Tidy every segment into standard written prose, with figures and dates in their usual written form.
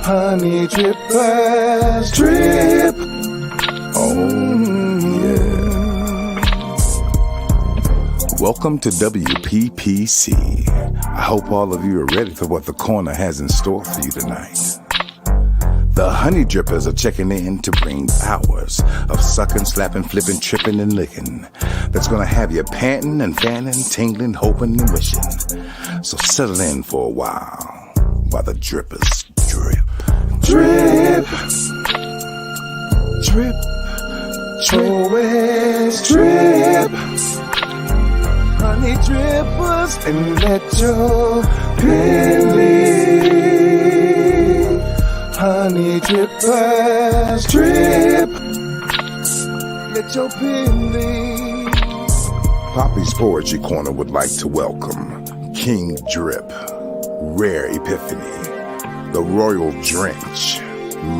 Honey drippers drip. Oh, yeah. Welcome to WPPC. I hope all of you are ready for what the corner has in store for you tonight. The honey drippers are checking in to bring hours of sucking, slapping, flipping, tripping, and licking that's gonna have you panting and fanning, tingling, hoping, and wishing. So settle in for a while the drippers drip. Drip, drip, always drip. Honey drippers, and let your pen lead. Honey drippers drip. Let your pen lead. Poppy's Poetry Corner would like to welcome King Drip, Rare Epiphany, The Royal Drench,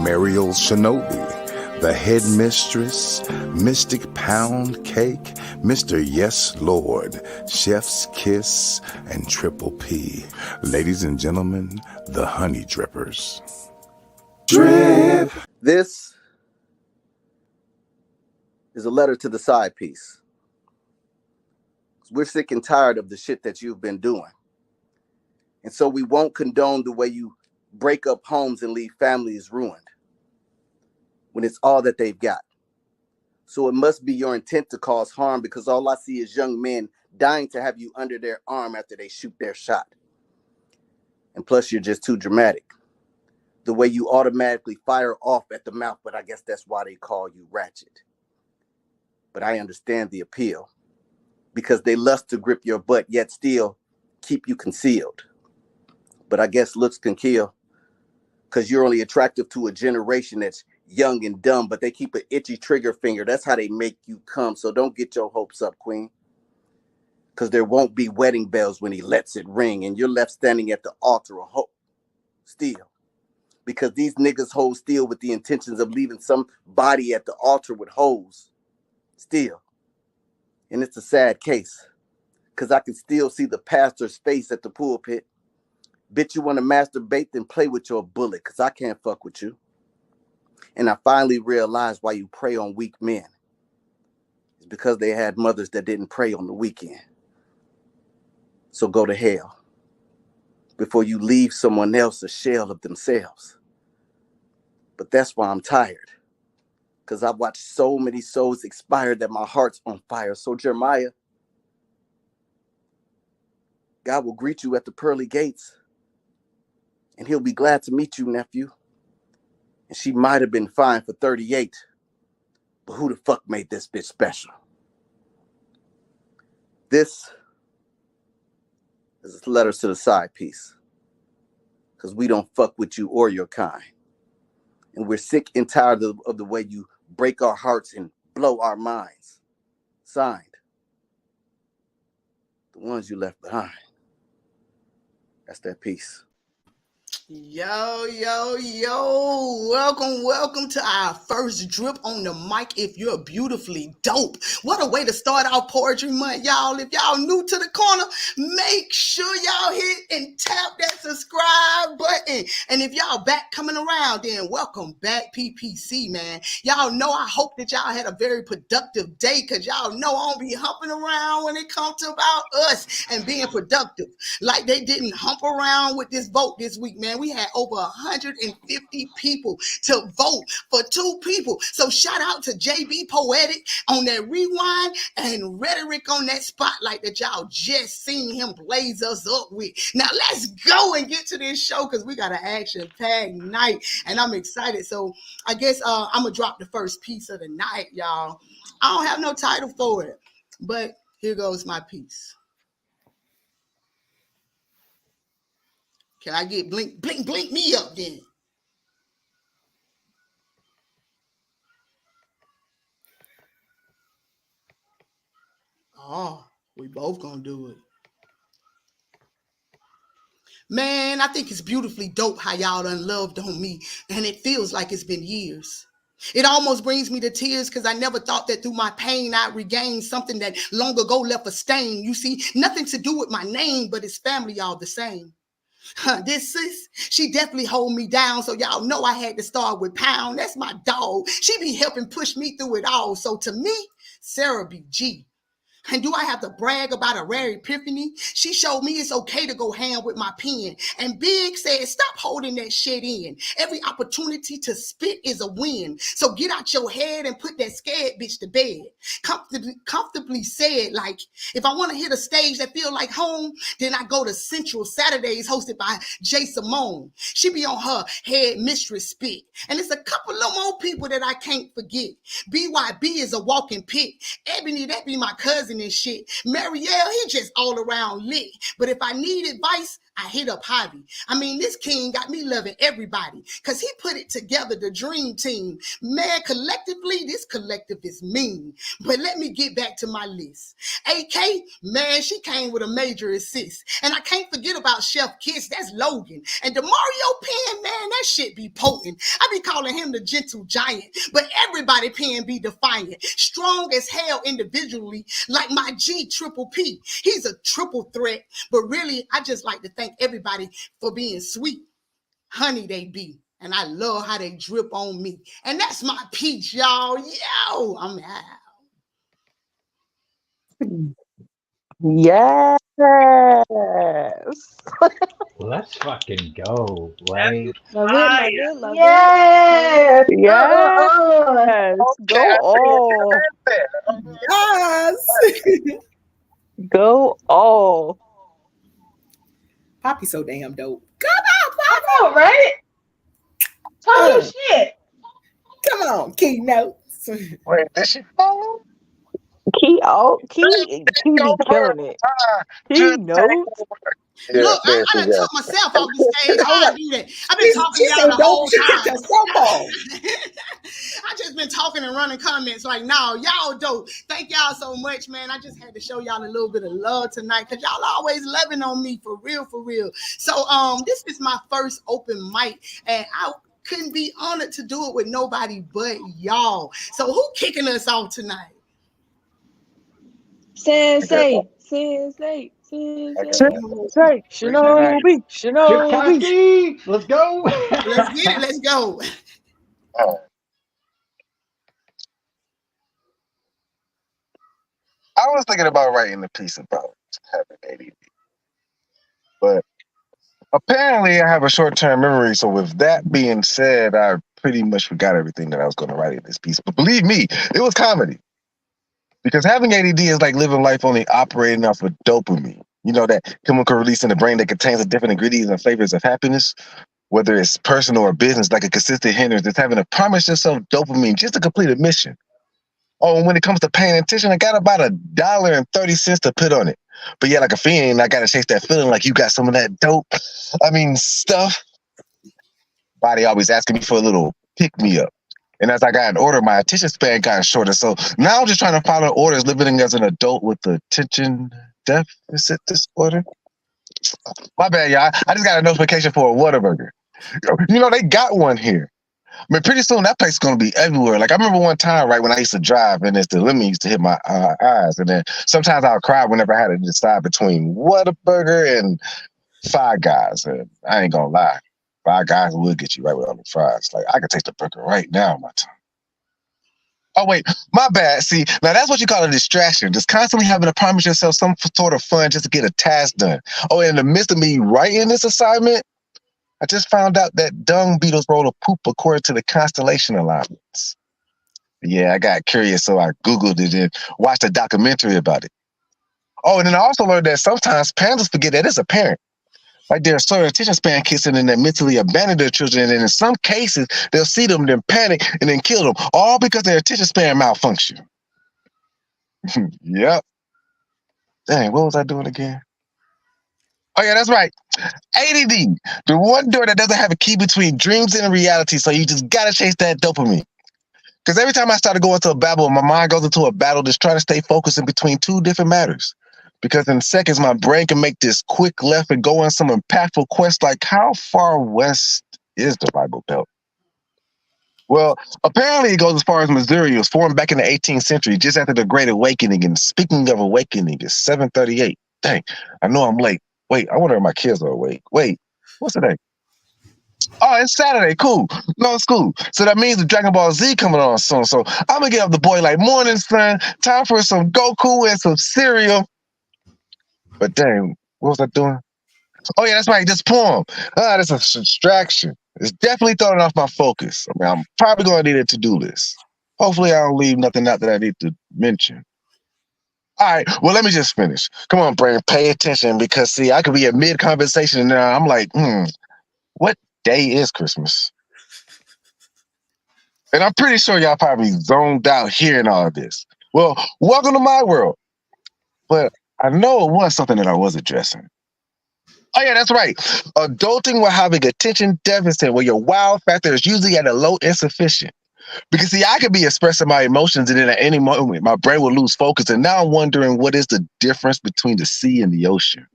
Mariel Shinobi, The Headmistress, Mystic Pound Cake, Mr. Yes Lord, Chef's Kiss, and Triple P. Ladies and gentlemen, the Honey Drippers. Drip! This is a letter to the side piece. We're sick and tired of the shit that you've been doing. And so we won't condone the way you break up homes and leave families ruined when it's all that they've got. So it must be your intent to cause harm, because all I see is young men dying to have you under their arm after they shoot their shot. And plus, you're just too dramatic. The way you automatically fire off at the mouth, but I guess that's why they call you ratchet. But I understand the appeal, because they lust to grip your butt, yet still keep you concealed. But I guess looks can kill, because you're only attractive to a generation that's young and dumb, but they keep an itchy trigger finger. That's how they make you come. So don't get your hopes up, queen, because there won't be wedding bells when he lets it ring, and you're left standing at the altar of hope still, because these niggas hold still with the intentions of leaving somebody at the altar with hoes still. And it's a sad case, because I can still see the pastor's face at the pulpit. Bitch, you want to masturbate, then play with your bullet, because I can't fuck with you. And I finally realized why you prey on weak men. It's because they had mothers that didn't pray on the weekend. So go to hell before you leave someone else a shell of themselves. But that's why I'm tired, because I've watched so many souls expire that my heart's on fire. So Jeremiah, God will greet you at the pearly gates, and he'll be glad to meet you, nephew. And she might have been fine for 38, but who the fuck made this bitch special? This is a letter to the side piece, because we don't fuck with you or your kind. And we're sick and tired of the way you break our hearts and blow our minds. Signed, the ones you left behind. That's that piece. Yo, welcome to our first drip on the mic. If you're beautifully dope, what a way to start our poetry month, y'all. If y'all new to the corner, make sure y'all hit and tap that subscribe button. And if y'all back coming around, then welcome back, P.P.C, man. Y'all know I hope that y'all had a very productive day, because y'all know I don't be humping around when it comes to about us and being productive, like they didn't hump around with this vote this week, man. We had over 150 people to vote for 2 people. So shout out to JB Poetic on that rewind and Rhetoric on that spotlight that y'all just seen him blaze us up with. Now let's go and get to this show, because we got an action-packed night and I'm excited. So I guess I'm going to drop the first piece of the night, y'all. I don't have no title for it, but here goes my piece. Can I get blink me up then? Oh, we both gonna do it. Man, I think it's beautifully dope how y'all done loved on me, and it feels like it's been years. It almost brings me to tears, because I never thought that through my pain I'd regain something that long ago left a stain. You see, nothing to do with my name, but it's family all the same. This sis, she definitely hold me down. So y'all know I had to start with Pound. That's my dog. She be helping push me through it all. So to me, Sarah be G. And do I have to brag about a rare epiphany? She showed me it's okay to go ham with my pen. And Big said, stop holding that shit in. Every opportunity to spit is a win. So get out your head and put that scared bitch to bed. Comfortably said, like, if I want to hit a stage that feel like home, then I go to Central Saturdays hosted by Jay Simone. She be on her head mistress spit. And it's a couple of more people that I can't forget. BYB is a walking pit. Ebony, that be my cousin and shit. Marielle, he just all around lit. But if I need advice, I hit up Javi. I mean, this king got me loving everybody because he put it together, the dream team. Man, collectively, this collective is mean. But let me get back to my list. AK, man, she came with a major assist. And I can't forget about Chef Kiss, that's Logan. And DeMario Penn, man, that shit be potent. I be calling him the gentle giant. But everybody Penn be defiant. Strong as hell individually, like my G Triple P. He's a triple threat. But really, I just like to thank everybody for being sweet. Honey, they be. And I love how they drip on me. And that's my peach, y'all. Yo, I'm out. Yes. Let's fucking go, right? Love it, love it. Yes. Yes. Go all. Yes. Go all. Poppy so damn dope. I know, right? Total shit. Come on, Key-notez. Wait, did she follow? Key be killing it. Key-notez. Yeah, Look, I there she done go. took myself off the stage. I gotta do that. I've been talking to y'all the whole time. I just been talking and running comments like, no, y'all dope. Thank y'all so much, man. I just had to show y'all a little bit of love tonight because y'all always loving on me for real, for real. So this is my first open mic, and I couldn't be honored to do it with nobody but y'all. So who kicking us off tonight? Sensei. Shinobi. Let's go. Let's get it. Let's go. I was thinking about writing a piece about having ADD, but apparently I have a short-term memory. So with that being said, I pretty much forgot everything that I was going to write in this piece. But believe me, it was comedy. Because having ADD is like living life only operating off of dopamine. You know, that chemical release in the brain that contains the different ingredients and flavors of happiness, whether it's personal or business, like a consistent hindrance. It's having to promise yourself dopamine just to complete a mission. Oh, and when it comes to paying attention, I got about $1.30 to put on it. But yeah, like a fiend, I got to chase that feeling like you got some of that dope. Stuff. Body always asking me for a little pick-me-up. And as I got in order, my attention span got shorter. So now I'm just trying to follow orders, living as an adult with attention deficit disorder. My bad, y'all. I just got a notification for a Whataburger. You know, they got one here. I mean, pretty soon that place is going to be everywhere. Like, I remember one time, right, when I used to drive, and the limit used to hit my eyes. And then sometimes I would cry whenever I had to decide between Whataburger and Five Guys. And I ain't going to lie. Five Guys will get you right with all the fries. Like, I could taste the burger right now on my tongue. Oh, wait, my bad. See, now that's what you call a distraction. Just constantly having to promise yourself some sort of fun just to get a task done. Oh, in the midst of me writing this assignment, I just found out that dung beetles roll a poop according to the constellation alignments. Yeah, I got curious, so I Googled it and watched a documentary about it. Oh, and then I also learned that sometimes parents forget that it's a parent. Like their certain attention span kicks in and they mentally abandon their children. And in some cases, they'll see them, then panic, and then kill them, all because their attention span malfunction. Yep. Dang, what was I doing again? Oh, yeah, that's right. ADD, the one door that doesn't have a key between dreams and reality, so you just gotta chase that dopamine. Because every time I start to go into a babble, my mind goes into a battle just trying to stay focused in between two different matters. Because in seconds, my brain can make this quick left and go on some impactful quest like how far west is the Bible Belt? Well, apparently it goes as far as Missouri. It was formed back in the 18th century, just after the Great Awakening. And speaking of awakening, it's 7:38. Dang, I know I'm late. Wait, I wonder if my kids are awake. Wait, What's today? Oh, it's Saturday. Cool. No school. So that means the Dragon Ball Z coming on soon. So I'm gonna get up the boy like morning sun. Time for some Goku and some cereal. But dang, what was I doing? Oh yeah, that's right. This poem. That's a distraction. It's definitely throwing off my focus. I mean, I'm probably gonna need a to-do list. Hopefully, I don't leave nothing out that I need to mention. All right. Well, let me just finish. Come on, Brandon. Pay attention because see, I could be in mid conversation and now I'm like, what day is Christmas? And I'm pretty sure y'all probably zoned out hearing all of this. Well, welcome to my world. But I know it was something that I was addressing. Oh, yeah, that's right. Adulting while having attention deficit, where your wow factor is usually at a low insufficient. Because, see, I could be expressing my emotions, and then at any moment, my brain will lose focus. And now I'm wondering what is the difference between the sea and the ocean?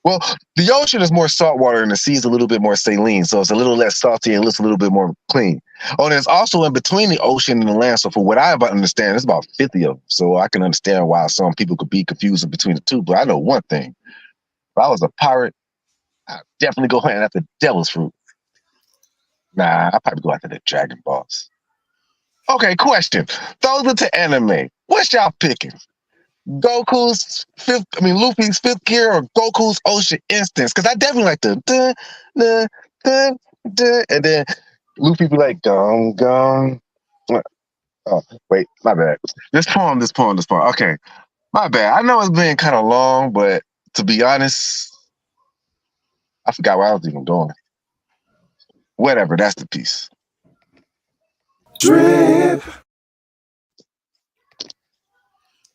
Well, the ocean is more saltwater and the sea is a little bit more saline. So it's a little less salty and looks a little bit more clean. Oh, and it's also in between the ocean and the land. So for what I understand, it's about 50 of them. So I can understand why some people could be confused between the two. But I know one thing. If I was a pirate, I'd definitely go hunting after devil's fruit. Nah, I'd probably go after the Dragon Balls. Okay, question. Those into anime. What's y'all picking? Luffy's fifth gear or Goku's ocean instance? Because I definitely like the dun, dun, dun, dun, and then Luffy be like, gone, gone. Oh, wait, my bad. This poem. Okay, my bad. I know it's been kind of long, but to be honest, I forgot where I was even going. Whatever, that's the piece. Drip.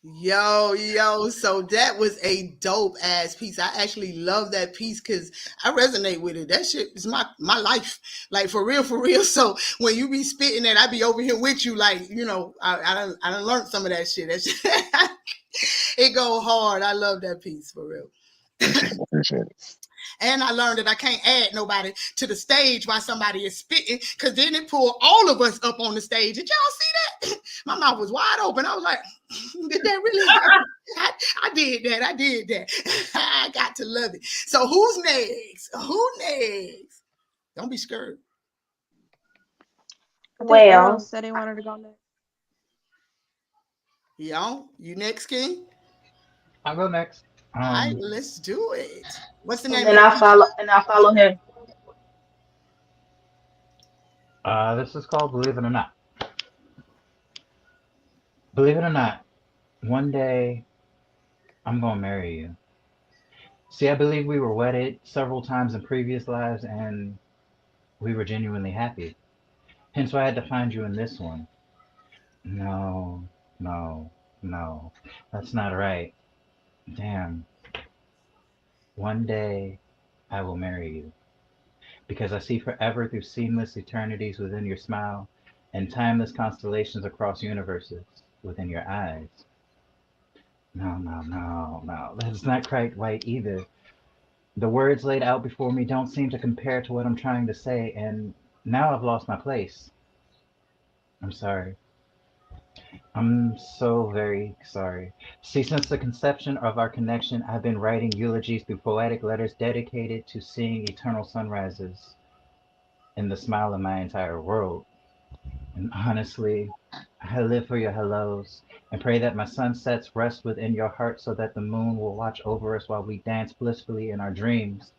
Yo, so that was a dope ass piece. I actually love that piece because I resonate with it. That shit is my life. Like for real, for real. So when you be spitting that, I be over here with you, like, I done learned some of that shit. That shit it go hard. I love that piece for real. Appreciate it. And I learned that I can't add nobody to the stage while somebody is spitting, because then it pull all of us up on the stage. Did y'all see that? My mouth was wide open. I was like, did that really happen? I did that. I did that. I got to love it. So who's next? Who next? Don't be scared. I think Arrow Well, said he wanted to go next. Yo, you next, King? I'll go next. All right, let's do it. What's the and name of then the I piece? follow and I follow him. This is called Believe It or Not. Believe it or not, one day I'm gonna marry you. See, I believe we were wedded several times in previous lives and we were genuinely happy. Hence why I had to find you in this one. No, no, no. That's not right. Damn. One day I will marry you. Because I see forever through seamless eternities within your smile and timeless constellations across universes within your eyes. No, no, no, no. That's not quite right either. The words laid out before me don't seem to compare to what I'm trying to say, and now I've lost my place. I'm sorry. I'm so very sorry. See, since the conception of our connection, I've been writing eulogies through poetic letters dedicated to seeing eternal sunrises in the smile of my entire world. And honestly, I live for your hellos and pray that my sunsets rest within your heart so that the moon will watch over us while we dance blissfully in our dreams.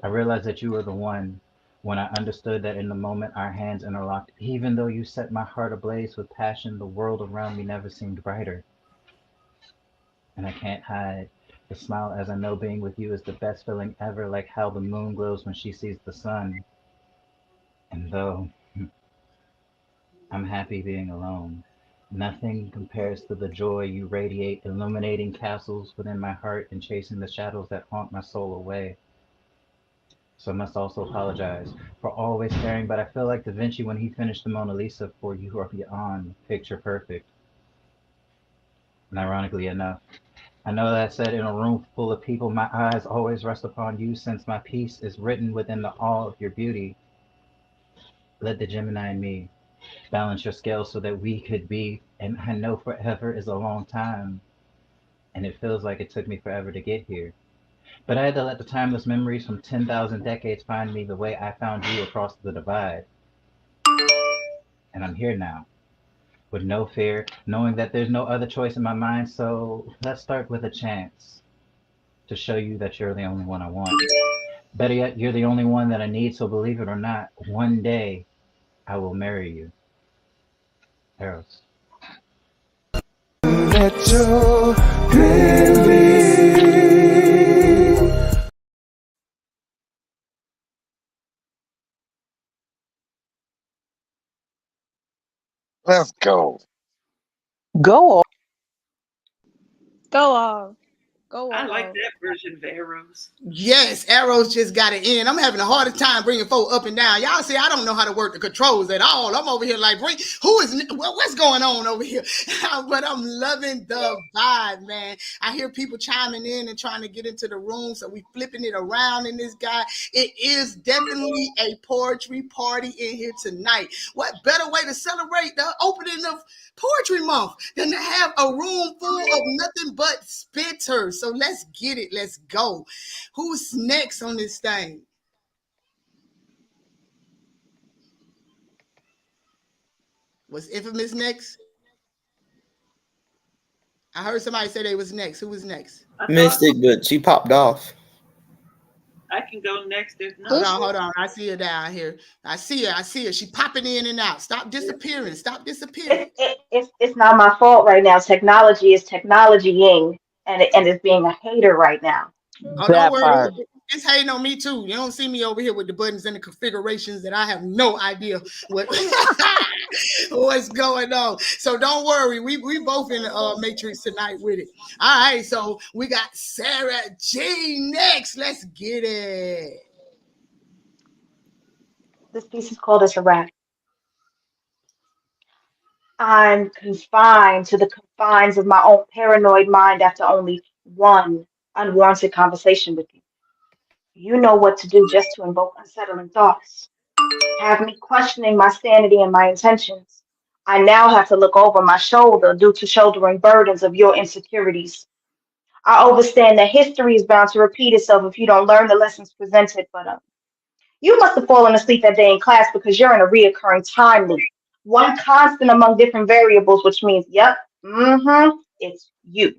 I realized that you were the one when I understood that in the moment our hands interlocked, even though you set my heart ablaze with passion, the world around me never seemed brighter. And I can't hide the smile as I know being with you is the best feeling ever, like how the moon glows when she sees the sun. And though I'm happy being alone, nothing compares to the joy you radiate, illuminating castles within my heart and chasing the shadows that haunt my soul away. So I must also apologize for always staring, but I feel like Da Vinci when he finished the Mona Lisa, for you are beyond picture perfect. And ironically enough, I know that I said in a room full of people, my eyes always rest upon you since my piece is written within the awe of your beauty. Let the Gemini in me balance your scales so that we could be, and I know forever is a long time, and it feels like it took me forever to get here. But I had to let the timeless memories from 10,000 decades find me the way I found you across the divide. And I'm here now, with no fear, knowing that there's no other choice in my mind. So let's start with a chance to show you that you're the only one I want. Better yet, you're the only one that I need. So believe it or not, one day I will marry you. Eros. Let your baby. Let's go. Go on. Go on. Go I like on. that version of Arrows. Yes, Arrows just got it in. I'm having a harder time bringing folk up and down. Y'all see, I don't know how to work the controls at all. I'm over here like, what's going on over here? But I'm loving the vibe, man. I hear people chiming in and trying to get into the room, so we flipping it around in this guy. It is definitely a poetry party in here tonight. What better way to celebrate the opening of Poetry Month than to have a room full of nothing but spitters? So let's get it. Let's go. Who's next on this thing? Was Infamous next? I heard somebody say they was next. Who was next? Mystic, but she popped off. I can go next if not. Hold on. I see her down here. I see her. She popping in and out. Stop disappearing. It's not my fault right now. Technology is technologying, and it's being a hater right now. Oh, don't That worry. part. It's hating on me too. You don't see me over here with the buttons and the configurations that I have no idea what's going on. So don't worry. We both in the Matrix tonight with it. All right. So we got Sarah G next. Let's get it. This piece is called As a Wrap. I'm confined to the confines of my own paranoid mind after only one unwarranted conversation with you. You know what to do just to invoke unsettling thoughts. Have me questioning my sanity and my intentions. I now have to look over my shoulder due to shouldering burdens of your insecurities. I understand that history is bound to repeat itself if you don't learn the lessons presented, but you must have fallen asleep that day in class because you're in a reoccurring time loop. One constant among different variables, which means, yep, it's you.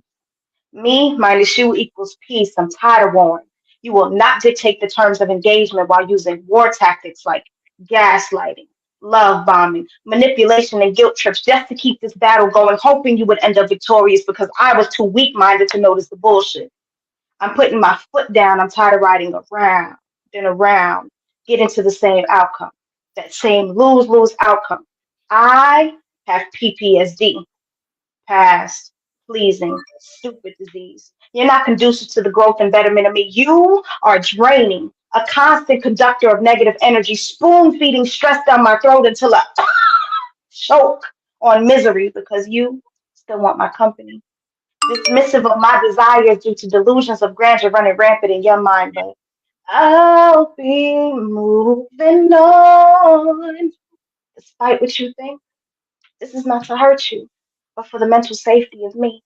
Me minus you equals peace. I'm tired of warring. You will not dictate the terms of engagement while using war tactics like gaslighting, love bombing, manipulation, and guilt trips just to keep this battle going, hoping you would end up victorious because I was too weak minded to notice the bullshit. I'm putting my foot down. I'm tired of riding around and around, getting to the same outcome, that same lose lose outcome. I have PTSD, past, pleasing, stupid disease. You're not conducive to the growth and betterment of me. You are draining, a constant conductor of negative energy, spoon feeding stress down my throat until I choke on misery because you still want my company. Dismissive of my desires due to delusions of grandeur running rampant in your mind, but I'll be moving on. Despite what you think, this is not to hurt you, but for the mental safety of me.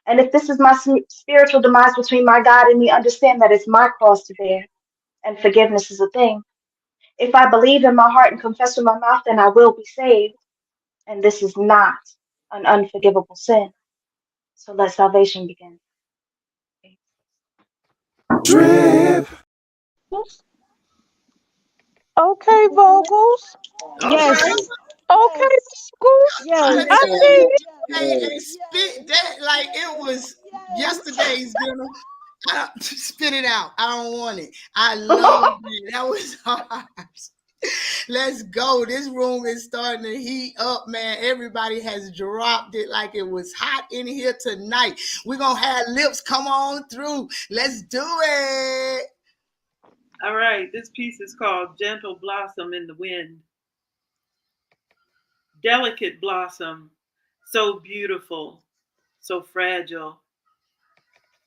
And if this is my spiritual demise between my God and me, understand that it's my cross to bear, and forgiveness is a thing. If I believe in my heart and confess with my mouth, then I will be saved. And this is not an unforgivable sin. So let salvation begin. Drip. Okay, vocals. Okay. Yes. Okay, vocals. I Yes. I tell see you, it. hey, spit that like it was yesterday's dinner. Spit it out. I don't want it. I love it. That was hard. Let's go. This room is starting to heat up, man. Everybody has dropped it like it was hot in here tonight. We're going to have lips come on through. Let's do it. All right, this piece is called Gentle Blossom in the Wind. Delicate blossom, so beautiful, so fragile.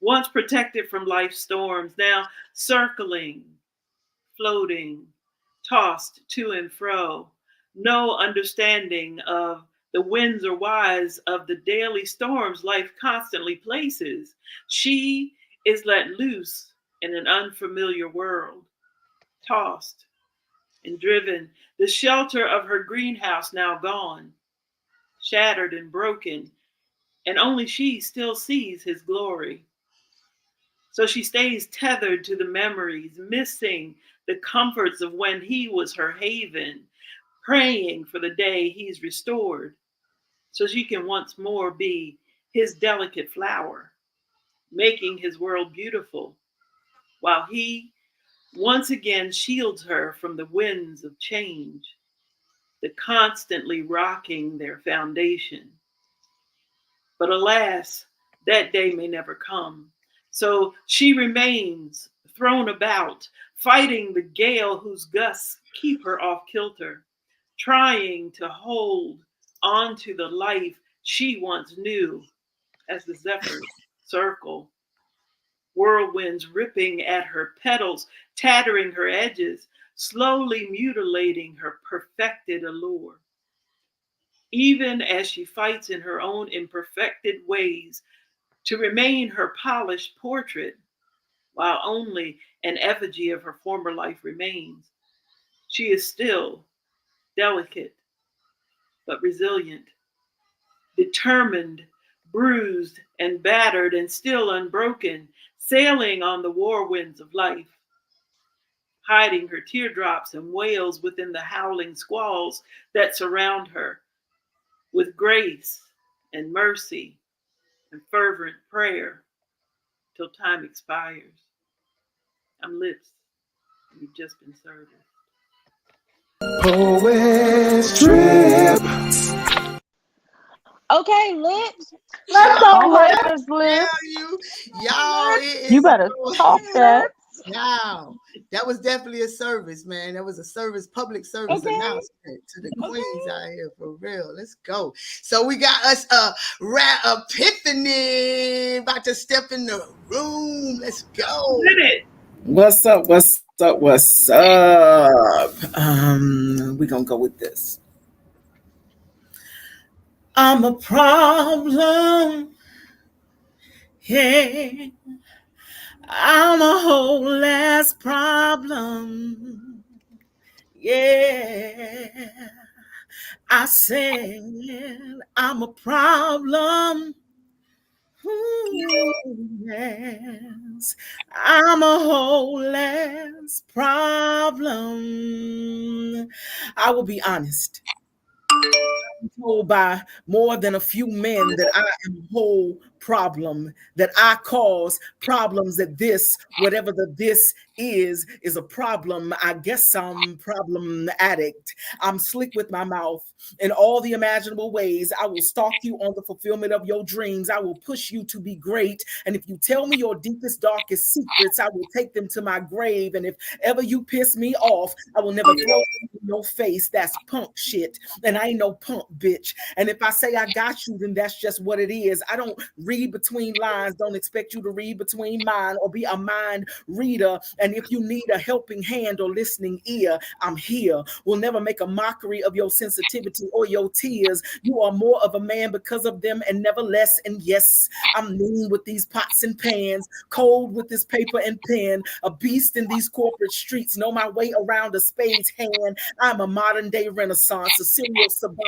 Once protected from life's storms, now circling, floating, tossed to and fro. No understanding of the winds or whys of the daily storms life constantly places. She is let loose in an unfamiliar world, tossed and driven, the shelter of her greenhouse now gone, shattered and broken, and only she still sees his glory. So she stays tethered to the memories, missing the comforts of when he was her haven, praying for the day he's restored, so she can once more be his delicate flower, making his world beautiful, while he once again shields her from the winds of change, the constantly rocking their foundation. But alas, that day may never come. So she remains thrown about, fighting the gale whose gusts keep her off kilter, trying to hold on to the life she once knew as the zephyrs circle, whirlwinds ripping at her petals, tattering her edges, slowly mutilating her perfected allure. Even as she fights in her own imperfected ways to remain her polished portrait, while only an effigy of her former life remains, she is still delicate but resilient, determined, bruised and battered, and still unbroken, sailing on the war winds of life, hiding her teardrops and wails within the howling squalls that surround her, with grace and mercy and fervent prayer till time expires. I'm Lips, and you've just been serviced. Poet Trip. Okay, Lips. Let's All go, right, Lips. Miss Tell Lips. you, y'all, it You is better talk that. now. That was definitely a service, man. That was a service, public service Okay. announcement to the queens out here for real. Let's go. So we got us a rare epiphany about to step in the room. Let's go. Did it? What's up? What's up? What's up? We're gonna go with this. I'm a problem. Yeah. I'm a whole ass problem. Yeah. I said I'm a problem. Yes, I'm a whole ass problem. I will be honest. I'm told by more than a few men that I am a whole problem, that I cause problems, that this, whatever the this is a problem. I guess I'm problem addict. I'm slick with my mouth in all the imaginable ways. I will stalk you on the fulfillment of your dreams. I will push you to be great. And if you tell me your deepest, darkest secrets, I will take them to my grave. And if ever you piss me off, I will never throw them in your face. That's punk shit. And I ain't no punk bitch. And if I say I got you, then that's just what it is. I don't read between lines. Don't expect you to read between mine or be a mind reader. And if you need a helping hand or listening ear, I'm here. We'll never make a mockery of your sensitivity or your tears. You are more of a man because of them and never less. And yes, I'm mean with these pots and pans, cold with this paper and pen, a beast in these corporate streets, know my way around a spade's hand. I'm a modern day renaissance, a serial savant,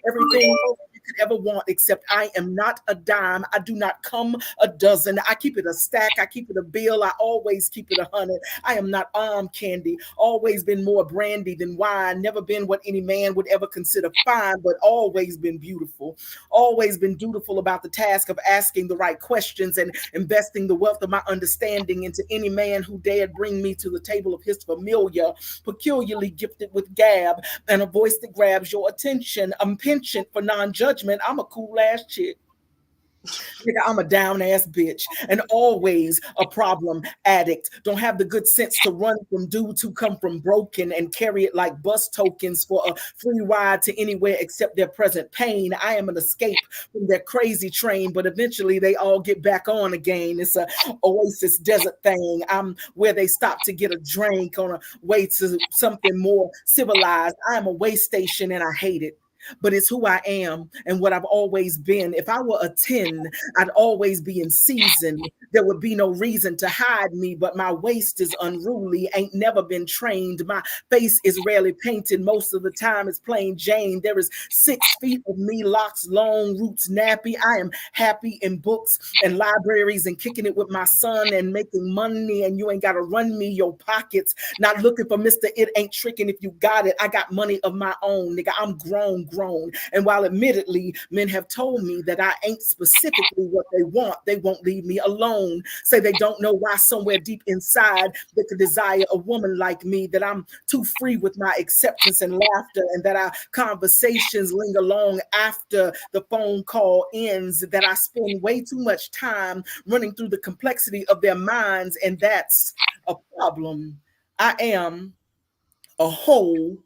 everything you could ever want, except I am not a dime. I do not come a dozen. I keep it a stack. I keep it a bill. I always keep it 100. I am not arm candy. Always been more brandy than wine. Never been what any man would ever consider fine, but always been beautiful. Always been dutiful about the task of asking the right questions and investing the wealth of my understanding into any man who dared bring me to the table of his familiar, peculiarly gifted with gab and a voice that grabs your attention. I'm penchant for non-judgment. I'm a cool ass chick. Nigga, I'm a down ass bitch and always a problem addict. Don't have the good sense to run from dudes who come from broken and carry it like bus tokens for a free ride to anywhere except their present pain. I am an escape from their crazy train, but eventually they all get back on again. It's a oasis desert thing. I'm where they stop to get a drink on a way to something more civilized. I am a way station and I hate it. but it's who I am and what I've always been. If I were a 10, I'd always be in season. There would be no reason to hide me, but my waist is unruly, ain't never been trained. My face is rarely painted. Most of the time it's plain Jane. There is 6 feet of me, locks long, roots nappy. I am happy in books and libraries and kicking it with my son and making money, and you ain't got to run me your pockets. Not looking for Mr. It Ain't Tricking if you got it. I got money of my own, nigga. I'm grown. And while admittedly men have told me that I ain't specifically what they won't leave me alone. Say they don't know why somewhere deep inside they could desire a woman like me, that I'm too free with my acceptance and laughter, and that our conversations linger long after the phone call ends, that I spend way too much time running through the complexity of their minds, and that's a problem. I am a whole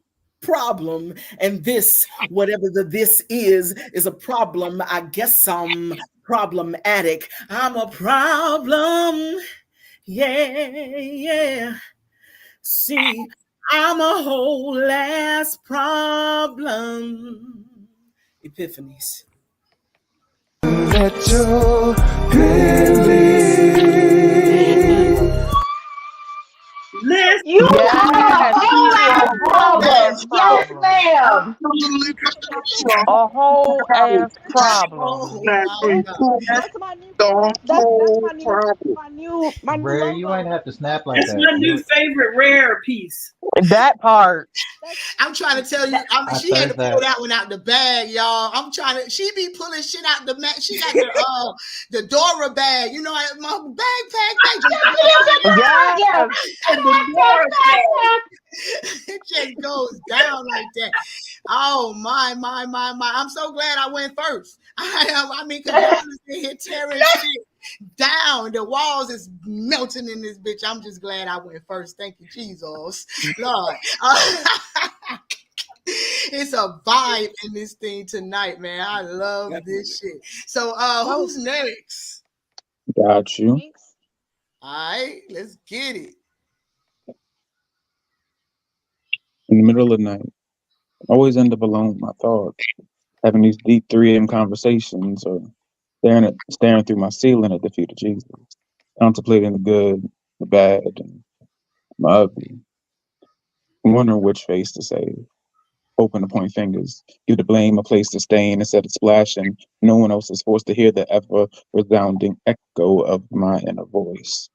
problem, and this, whatever this is a problem. I guess I'm problematic. I'm a problem. Yeah. See, I'm a whole ass problem. Epiphanies. Let your Listen, You are a Yes, whole you ass a whole problem. ass Yes, problem. ma'am. A whole ass Oh problem. my God. That's my new. The That's whole my new. problem. My new Rare, you ain't logo. have to snap like that's that. my new favorite rare piece. That part. That's I'm trying to tell you, I she had to third pull that. that one out the bag, y'all. I'm trying to. She be pulling shit out the mat. She got the Dora bag, you know, my backpack. Yes. And the Dora It just goes down like that. Oh my! I'm so glad I went first. I am. I mean, because y'all is in here tearing shit down. The walls is melting in this bitch. I'm just glad I went first. Thank you, Jesus, Lord. It's a vibe in this thing tonight, man. I love this shit. So, who's next? Got you. Thanks. All right, let's get it. In the middle of the night, I always end up alone with my thoughts, having these deep 3 a.m. conversations or staring through my ceiling at the feet of Jesus, contemplating the good, the bad, and my ugly, wondering which face to save, hoping to point fingers, give the blame a place to stain instead of splashing. No one else is forced to hear the ever resounding echo of my inner voice,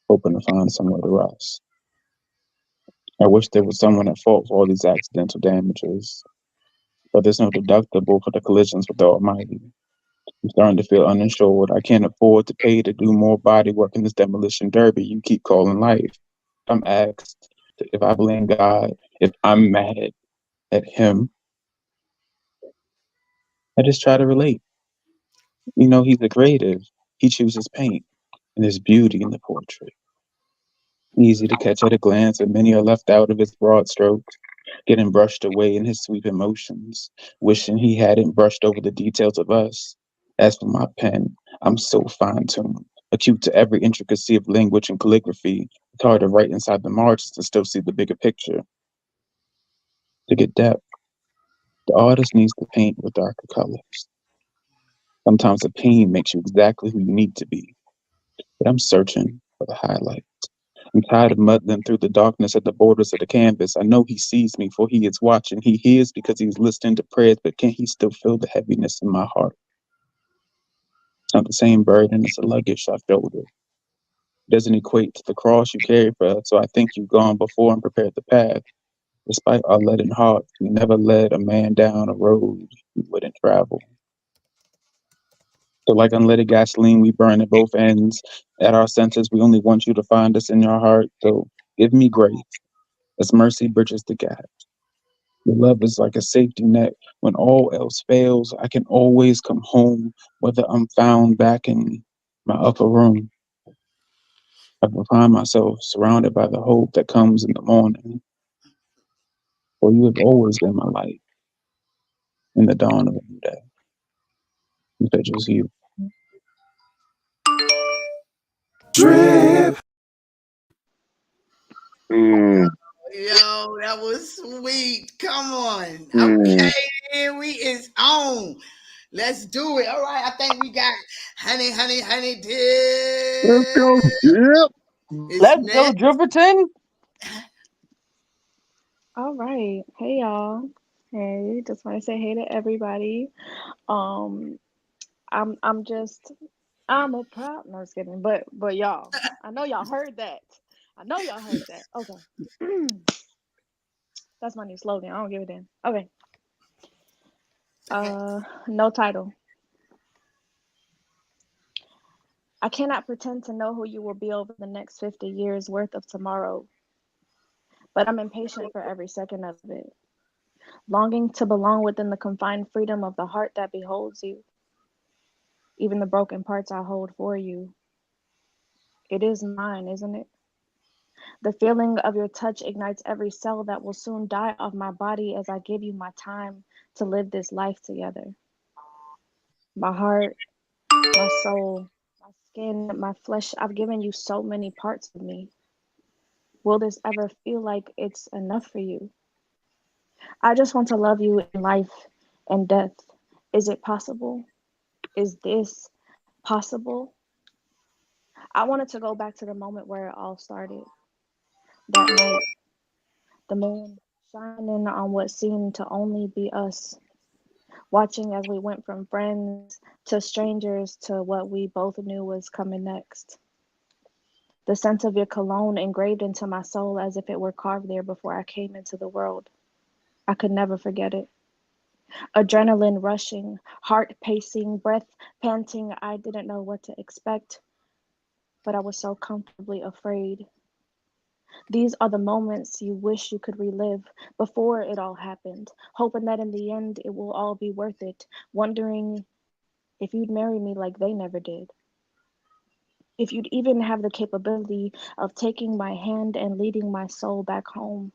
hoping to find somewhere to rest. I wish there was someone at fault for all these accidental damages, but there's no deductible for the collisions with the Almighty. I'm starting to feel uninsured. I can't afford to pay to do more body work in this demolition derby you keep calling life. I'm asked if I blame God, if I'm mad at Him. I just try to relate. You know, He's a creative. He chooses paint, and there's beauty in the portrait. Easy to catch at a glance, and many are left out of His broad strokes, getting brushed away in His sweeping motions, wishing He hadn't brushed over the details of us. As for my pen, I'm so fine-tuned, acute to every intricacy of language and calligraphy. It's hard to write inside the margins to still see the bigger picture. To get depth, the artist needs to paint with darker colors. Sometimes the pain makes you exactly who you need to be, but I'm searching for the highlight. I'm tired of muddling through the darkness at the borders of the canvas. I know He sees me, for He is watching. He hears because He's listening to prayers, but can He still feel the heaviness in my heart? It's not the same burden as the luggage I shoulder. It doesn't equate to the cross you carry for us, so I think you've gone before and prepared the path. Despite our leaden hearts, we never led a man down a road he wouldn't travel. So like unleaded gasoline, we burn at both ends. At our centers, we only want you to find us in your heart. So give me grace as mercy bridges the gap. Your love is like a safety net. When all else fails, I can always come home, whether I'm found back in my upper room. I can find myself surrounded by the hope that comes in the morning. For you have always been my light in the dawn of a new day. That just you. drip. Mm, Yo, that was sweet. Come on. mm. Okay, here we is on. Let's do it. All right. I think we got honey Let's dip. go. Yep. It's Let's go, next. Driverton. All right. Hey y'all. Hey, just want to say hey to everybody. Um, I'm just I'm a proud no just kidding. But y'all, I know y'all heard that. I know y'all heard that. Okay. That's my new slogan. I don't give a damn. Okay. No title. I cannot pretend to know who you will be over the next 50 years worth of tomorrow, but I'm impatient for every second of it, longing to belong within the confined freedom of the heart that beholds you, even the broken parts I hold for you. It is mine, isn't it? The feeling of your touch ignites every cell that will soon die off my body as I give you my time to live this life together. My heart, my soul, my skin, my flesh, I've given you so many parts of me. Will this ever feel like it's enough for you? I just want to love you in life and death. Is it possible? Is this possible? I wanted to go back to the moment where it all started. That night, the moon shining on what seemed to only be us, watching as we went from friends to strangers to what we both knew was coming next. The scent of your cologne engraved into my soul as if it were carved there before I came into the world. I could never forget it. Adrenaline rushing, heart pacing, breath panting. I didn't know what to expect, but I was so comfortably afraid. These are the moments you wish you could relive before it all happened, hoping that in the end it will all be worth it, wondering if you'd marry me like they never did. If you'd even have the capability of taking my hand and leading my soul back home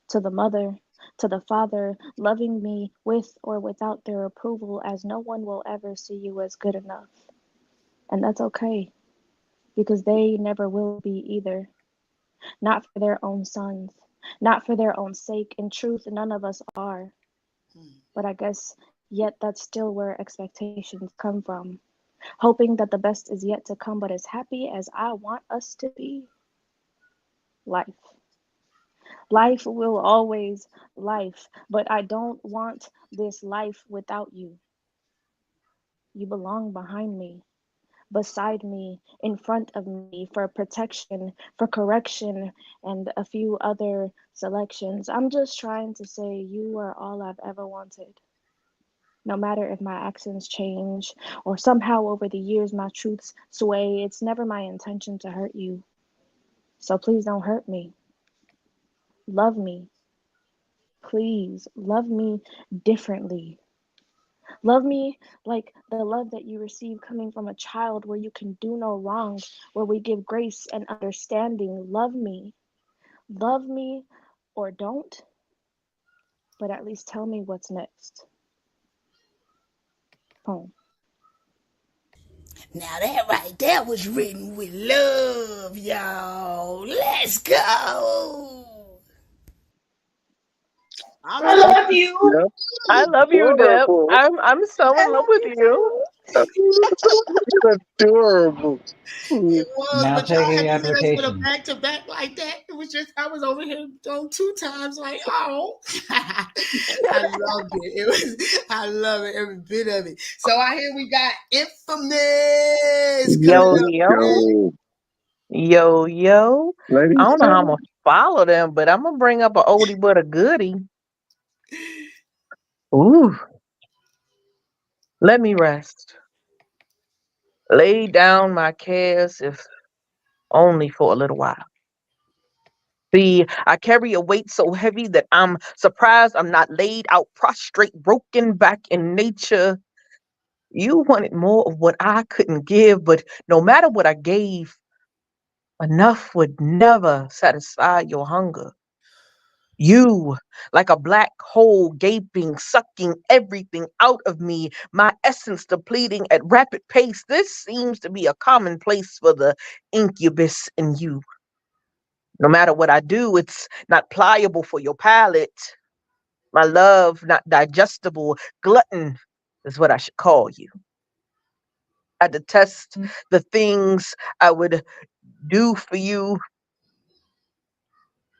to the mother, to the father, loving me with or without their approval, as no one will ever see you as good enough. And that's okay, because they never will be either. Not for their own sons, not for their own sake. In truth, none of us are. But I guess yet that's still where expectations come from. Hoping that the best is yet to come, but as happy as I want us to be, life. Life will always life, but I don't want this life without you. You belong behind me, beside me, in front of me, for protection, for correction, and a few other selections. I'm just trying to say you are all I've ever wanted. No matter if my actions change or somehow over the years my truths sway, it's never my intention to hurt you. So please don't hurt me. Love me. Please love me differently. Love me like the love that you receive coming from a child where you can do no wrong, where we give grace and understanding. Love me. Love me or don't, but at least tell me what's next. Poem. Now that right there was written with love, y'all. Let's go. I'm I so love you. Yep. I love you, Deb. Adorable. I'm so I in love love with you you. too. It's adorable. It was, Now but y'all take had the to hit us with a application. back to back like that. It was just I was over here on two times, like, oh, I loved it. It was I love it, every bit of it. So I hear we got infamous coming Yo, up yo, next. Yo, yo. I ladies don't know how I'm first. gonna follow them, but I'm gonna bring up a oldie but a goodie. Ooh, let me rest. Lay down my cares, if only for a little while. See, I carry a weight so heavy that I'm surprised I'm not laid out prostrate, broken back in nature. You wanted more of what I couldn't give, but no matter what I gave, enough would never satisfy your hunger. You, like a black hole, gaping, sucking everything out of me, my essence depleting at rapid pace. This seems to be a commonplace for the incubus in you. No matter what I do, it's not pliable for your palate. My love, not digestible, glutton is what I should call you. I detest the things I would do for you.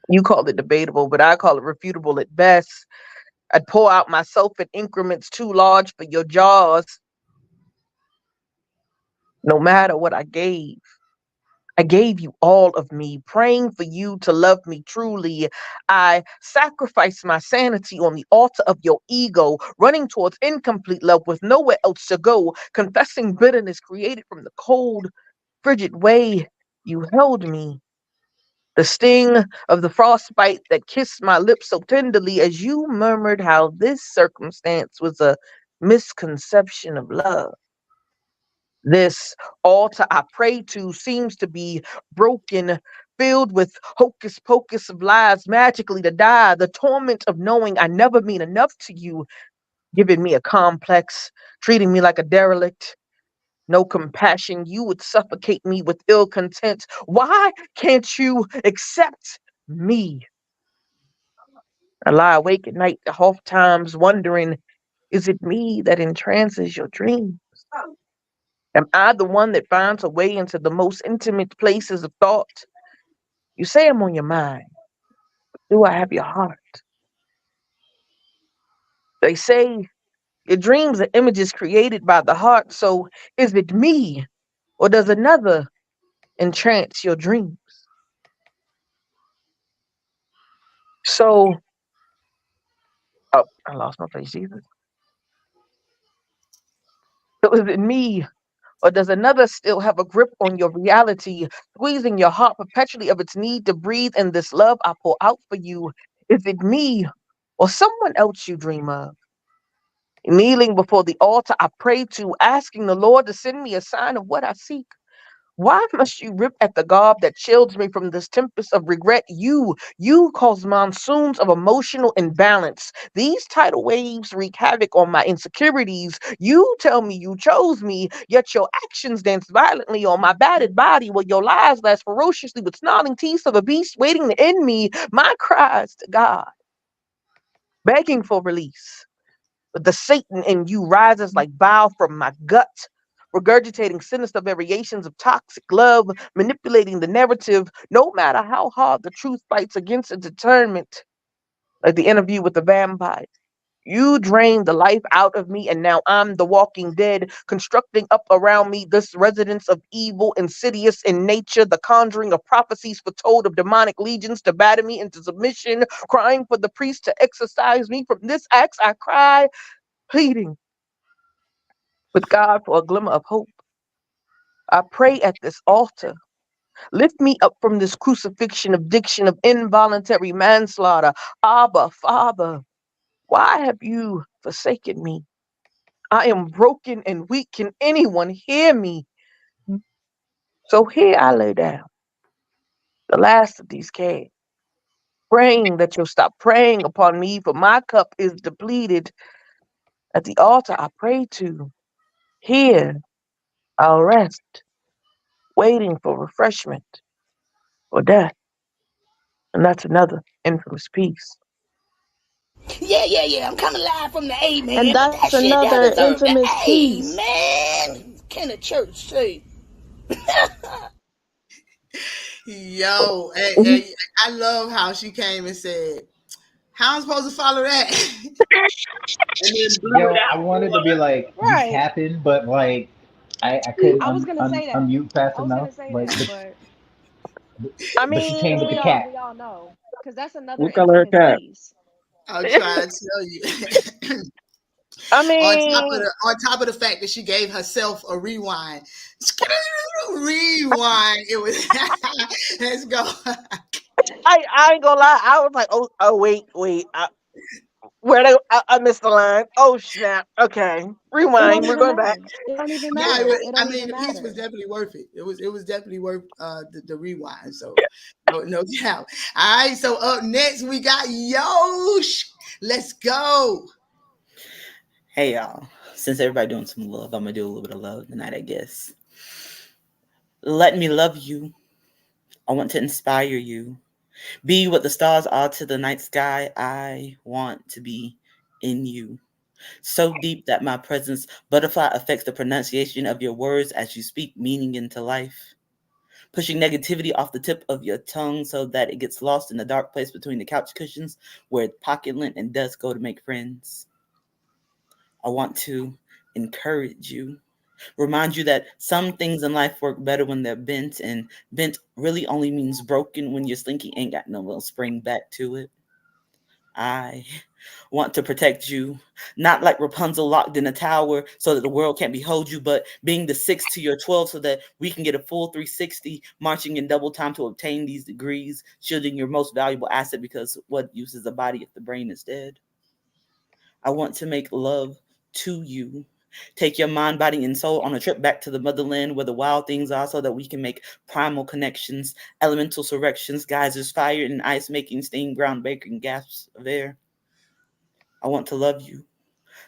You call it debatable, but I call it refutable at best. I'd pour out myself in increments too large for your jaws, no matter what I gave. I gave you all of me, praying for you to love me truly. I sacrificed my sanity on the altar of your ego, running towards incomplete love with nowhere else to go, confessing bitterness created from the cold, frigid way you held me. The sting of the frostbite that kissed my lips so tenderly as you murmured how this circumstance was a misconception of love. This altar I pray to seems to be broken, filled with hocus pocus of lies magically to die, the torment of knowing I never mean enough to you, giving me a complex, treating me like a derelict. No compassion, you would suffocate me with ill content. Why can't you accept me? I lie awake at night, oft times wondering, is it me that entrances your dream? Am I the one that finds a way into the most intimate places of thought? You say I'm on your mind. Do I have your heart? They say your dreams are images created by the heart. So is it me or does another entrance your dreams? So, oh, I lost my place, Jesus. So is it me or does another still have a grip on your reality, squeezing your heart perpetually of its need to breathe in this love I pour out for you? Is it me or someone else you dream of? Kneeling before the altar, I pray to, asking the Lord to send me a sign of what I seek. Why must you rip at the garb that shields me from this tempest of regret? You cause monsoons of emotional imbalance. These tidal waves wreak havoc on my insecurities. You tell me you chose me, yet your actions dance violently on my battered body, while your lies last ferociously with snarling teeth of a beast waiting to end me. My cries to God, begging for release. But the Satan in you rises like bile from my gut, regurgitating sinister variations of toxic love, manipulating the narrative, no matter how hard the truth fights against its discernment. Like the interview with the vampire. You drained the life out of me, and now I'm the walking dead, constructing up around me this residence of evil, insidious in nature, the conjuring of prophecies foretold of demonic legions to batter me into submission, crying for the priest to exorcise me from this axe. I cry, pleading with God for a glimmer of hope. I pray at this altar. Lift me up from this crucifixion of diction of involuntary manslaughter. Abba, Father, why have you forsaken me? I am broken and weak. Can anyone hear me? So here I lay down, the last of these cares, praying that you'll stop praying upon me, for my cup is depleted. At the altar I pray to. Here I'll rest, waiting for refreshment or death. And that's another infamous piece. Yeah. I'm coming live from the A, And man. But that's that shit that another deserves the infamous A, piece. man. Can the church say? Yo, Mhm. I love how she came and said, "How I'm supposed to follow that?" And then blew it Yo, I out wanted to for be us. like, you Right. capping, but like, I couldn't I was gonna say that. unmute fast I was enough. gonna say Like, that, but I but she came with we the all mean, cap. we all know because that's another What color her infamous cat? piece. I'm trying to tell you. I On mean, top of the fact that she gave herself a rewind. Rewind. It was let's go. I ain't gonna lie. I was like, wait. I missed the line. Oh snap. Okay, It don't rewind. We're even going back. matter. It don't even Yeah, matter. It I don't mean even the piece was matter. definitely worth it. It was definitely worth the rewind. So no doubt. All right, so up next we got Yosh. Let's go. Hey y'all. Since everybody doing some love, I'm gonna do a little bit of love tonight, I guess. Let me love you. I want to inspire you. Be what the stars are to the night sky. I want to be in you. So deep that my presence, butterfly, affects the pronunciation of your words as you speak meaning into life. Pushing negativity off the tip of your tongue so that it gets lost in the dark place between the couch cushions where pocket lint and dust go to make friends. I want to encourage you. Remind you that some things in life work better when they're bent, and bent really only means broken when your slinky ain't got no little spring back to it. I want to protect you, not like Rapunzel locked in a tower so that the world can't behold you, but being the 6 to your 12 so that we can get a full 360, marching in double time to obtain these degrees, shielding your most valuable asset because what use is a body if the brain is dead? I want to make love to you. Take your mind, body, and soul on a trip back to the motherland where the wild things are so that we can make primal connections, elemental surrections, geysers, fire and ice making steam, ground baking gasps of air. I want to love you,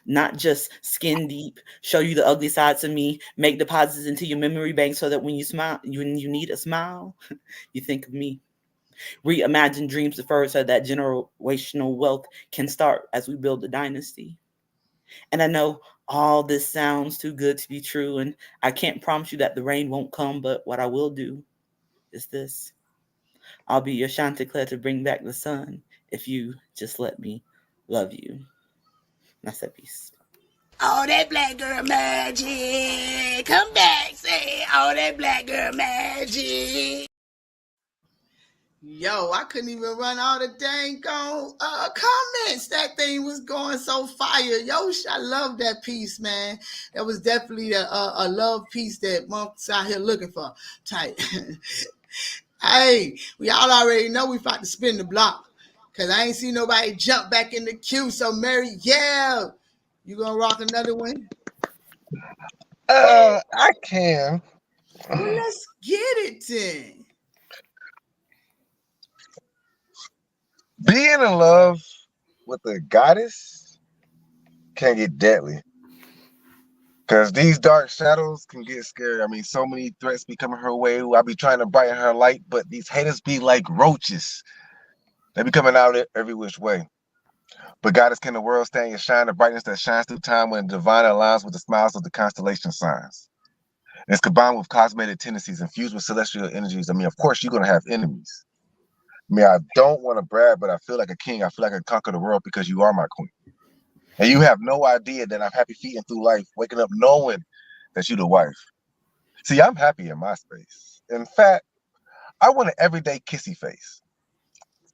not just skin deep, show you the ugly sides of me, make deposits into your memory bank so that when you smile, when you need a smile, you think of me. Reimagine dreams deferred so that generational wealth can start as we build a dynasty. And I know all this sounds too good to be true, and I can't promise you that the rain won't come, but what I will do is this. I'll be your Chanticleer to bring back the sun if you just let me love you. That's that piece. All that black girl magic. Come back, say all that black girl magic. Yo, I couldn't even run all the dang comments. That thing was going so fire. Yo, I love that piece, man. That was definitely a love piece that monks out here looking for. Tight. Hey, we all already know we about to spin the block. Cause I ain't seen nobody jump back in the queue. So Mary, yeah. You gonna rock another one? I can. Well, let's get it then. Being in love with a goddess can get deadly. Because these dark shadows can get scary. I mean, so many threats be coming her way. I be trying to brighten her light, but these haters be like roaches. They be coming out every which way. But goddess, can the world stand your shine, the brightness that shines through time when divine aligns with the smiles of the constellation signs? And it's combined with cosmetic tendencies infused with celestial energies. I mean, of course, you're going to have enemies. I mean, I don't want to brag, but I feel like a king. I feel like I conquer the world because you are my queen. And you have no idea that I'm happy feeding through life, waking up knowing that you're the wife. See, I'm happy in my space. In fact, I want an everyday kissy face.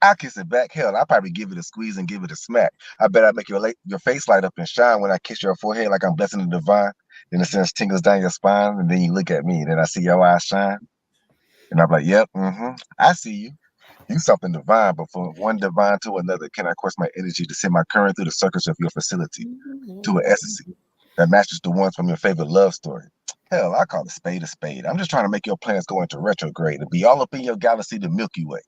I kiss it back. Hell, I probably give it a squeeze and give it a smack. I bet I make your face light up and shine when I kiss your forehead like I'm blessing the divine. Then the sense tingles down your spine, and then you look at me, and then I see your eyes shine. And I'm like, yep, I see you. You something divine, but from one divine to another, can I course my energy to send my current through the circuits of your facility to an essence that matches the ones from your favorite love story? Hell, I call it spade a spade. I'm just trying to make your planets go into retrograde and be all up in your galaxy, the Milky Way.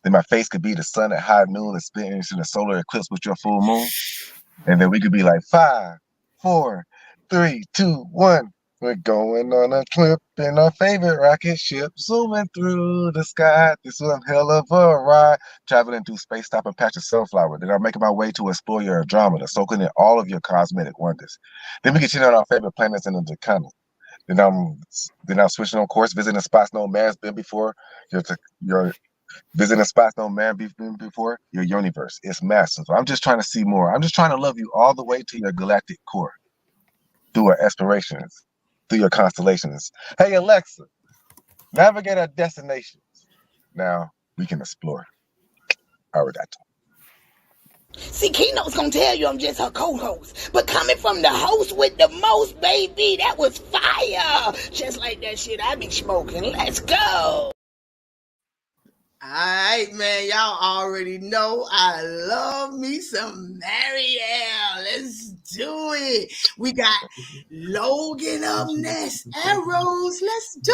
Then my face could be the sun at high noon, experiencing a solar eclipse with your full moon. And then we could be like 5, 4, 3, 2, 1. We're going on a trip in our favorite rocket ship, zooming through the sky. This is a hell of a ride. Traveling through space, stopping patch of sunflower. Then I'm making my way to explore your Andromeda, soaking in all of your cosmetic wonders. Then we can chill on our favorite planets in the Decana. Then I'm switching on course, visiting spots no man's been before. Your visiting spots no man been before. Your universe, it's massive. I'm just trying to see more. I'm just trying to love you all the way to your galactic core, through our aspirations, through your constellations. Hey Alexa, navigate our destinations. Now we can explore. Arigato. See, Keynote's gonna tell you I'm just her co-host. But coming from the host with the most, baby, that was fire. Just like that shit I be smoking. Let's go. Alright, man, y'all already know I love me some Marielle. Let's do it. We got Logan up next. Arrows, let's do.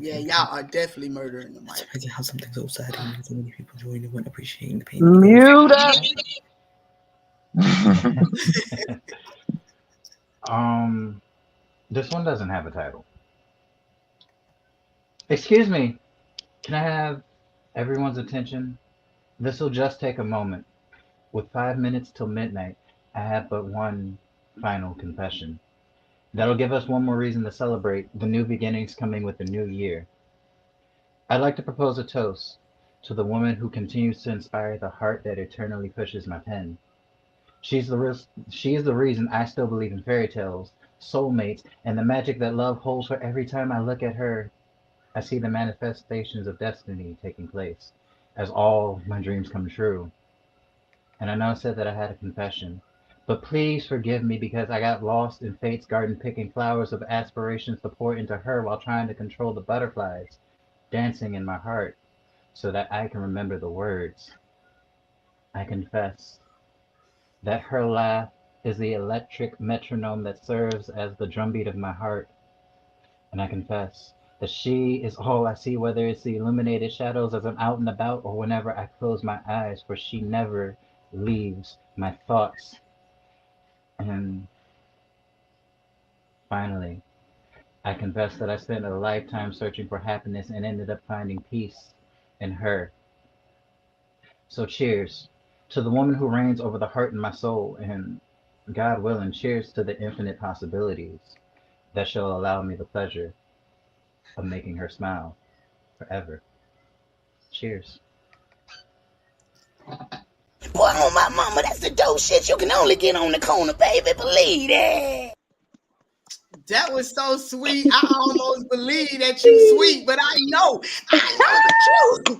Yeah, y'all are definitely murdering the mic. How something so sad and so many people join and weren't appreciating the pain. Mute up. This one doesn't have a title. Excuse me. Can I have everyone's attention? This will just take a moment. With 5 minutes till midnight, I have but one final confession. That'll give us one more reason to celebrate the new beginnings coming with the new year. I'd like to propose a toast to the woman who continues to inspire the heart that eternally pushes my pen. She is the reason I still believe in fairy tales, soulmates, and the magic that love holds. For every time I look at her, I see the manifestations of destiny taking place as all my dreams come true. And I know I said that I had a confession, but please forgive me because I got lost in fate's garden picking flowers of aspirations to pour into her while trying to control the butterflies dancing in my heart so that I can remember the words. I confess that her laugh is the electric metronome that serves as the drumbeat of my heart. And I confess that she is all I see, whether it's the illuminated shadows as I'm out and about or whenever I close my eyes, for she never leaves my thoughts. And finally, I confess that I spent a lifetime searching for happiness and ended up finding peace in her. So cheers to the woman who reigns over the heart and my soul, and God willing, cheers to the infinite possibilities that shall allow me the pleasure of making her smile forever. Cheers. Boy, on my mama, that's the dope shit you can only get on the corner, baby. Believe that. That was so sweet. I almost believe that you sweet, but I know the truth.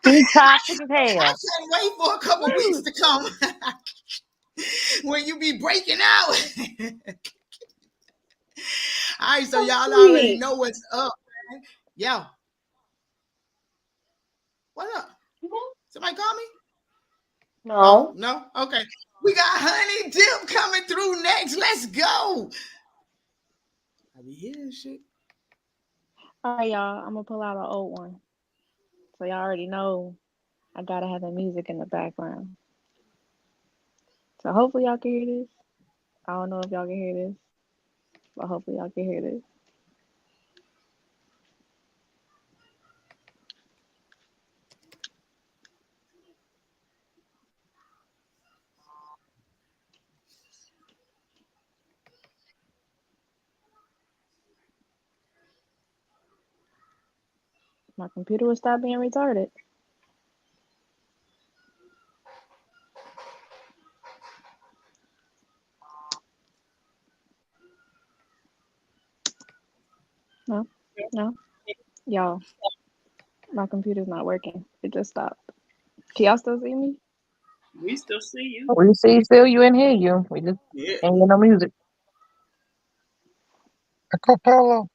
He toxic as I hell. can't wait for a couple weeks to come when you be breaking out. All right, so y'all already know what's up. Yo, what up? Somebody call me? No. No? Okay. We got Honey Dip coming through next. Let's go. I be hearing shit. All right, y'all. I'm gonna pull out an old one, so y'all already know I gotta have the music in the background. So hopefully y'all can hear this. I don't know if y'all can hear this, but hopefully y'all can hear this. My computer will stop being retarded. No, no, y'all. My computer's not working. It just stopped. Can y'all still see me? We still see you. We see, feel you, and hear you. We just Yeah. ain't get no music. Acapella.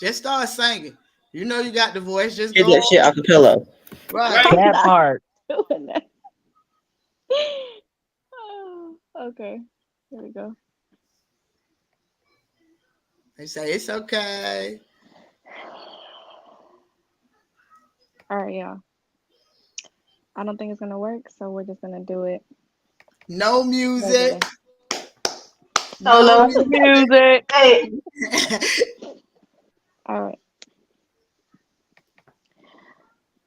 Just start singing. You know you got the voice. Just Hear go that shit on. acapella. Right. I'm That not part. doing that. Oh, okay, here we go. They say it's okay. All right, y'all. I don't think it's gonna work, so we're just gonna do it No music. regular. No Solo. Music. Hey, music. All right.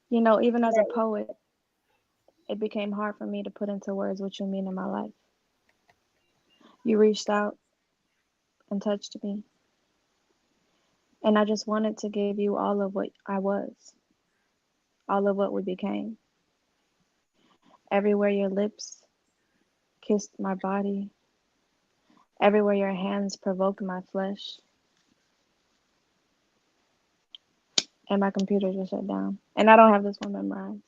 You know, even as a poet, it became hard for me to put into words what you mean in my life. You reached out and touched me, and I just wanted to give you all of what I was, all of what we became. Everywhere your lips kissed my body, everywhere your hands provoked my flesh, and my computer just shut down. And I don't have this one memorized.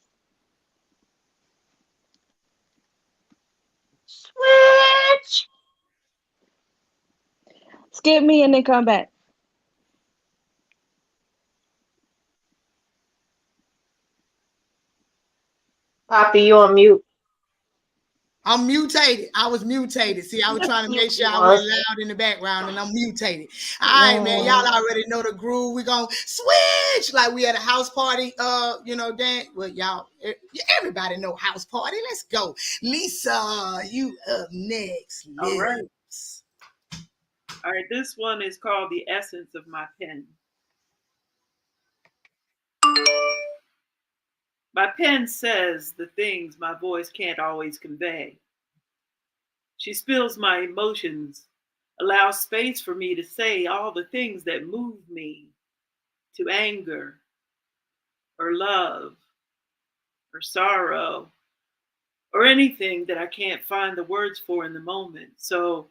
switch. Skip me and then come back. Poppy, you on mute. I'm mutated. I was mutated. See, I was trying to make sure You I wasn't was. loud in the background, and I'm mutated. All right, man. Y'all Man, already know the groove. We gonna switch like we at a house party. Dan. Well, y'all, everybody know house party. Let's go, Lisa. You up next? All right. Lips. All right. This one is called The Essence of My Pen. My pen says the things my voice can't always convey. She spills my emotions, allows space for me to say all the things that move me to anger or love or sorrow or anything that I can't find the words for in the moment. So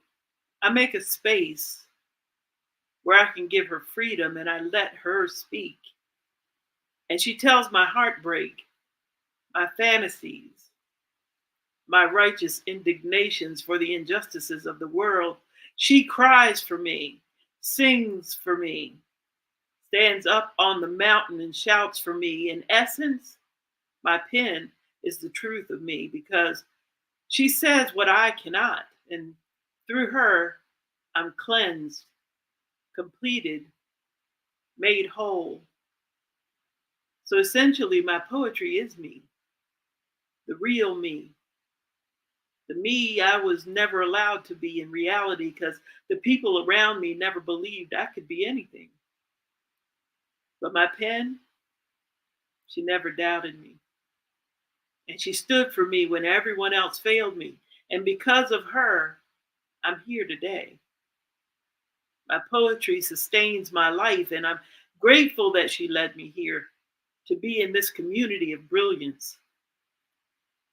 I make a space where I can give her freedom and I let her speak. And she tells my heartbreak, my fantasies, my righteous indignations for the injustices of the world. She cries for me, sings for me, stands up on the mountain and shouts for me. In essence, my pen is the truth of me because she says what I cannot. And through her, I'm cleansed, completed, made whole. So essentially, my poetry is me, the real me, the me I was never allowed to be in reality because the people around me never believed I could be anything. But my pen, she never doubted me. And she stood for me when everyone else failed me. And because of her, I'm here today. My poetry sustains my life, and I'm grateful that she led me here to be in this community of brilliance.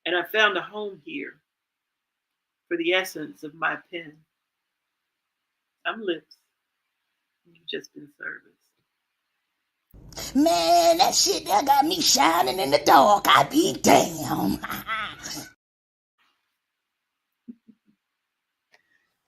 And I found a home here for the essence of my pen. I'm Lips. You've just been serviced. Man, that shit that got me shining in the dark. I be damn.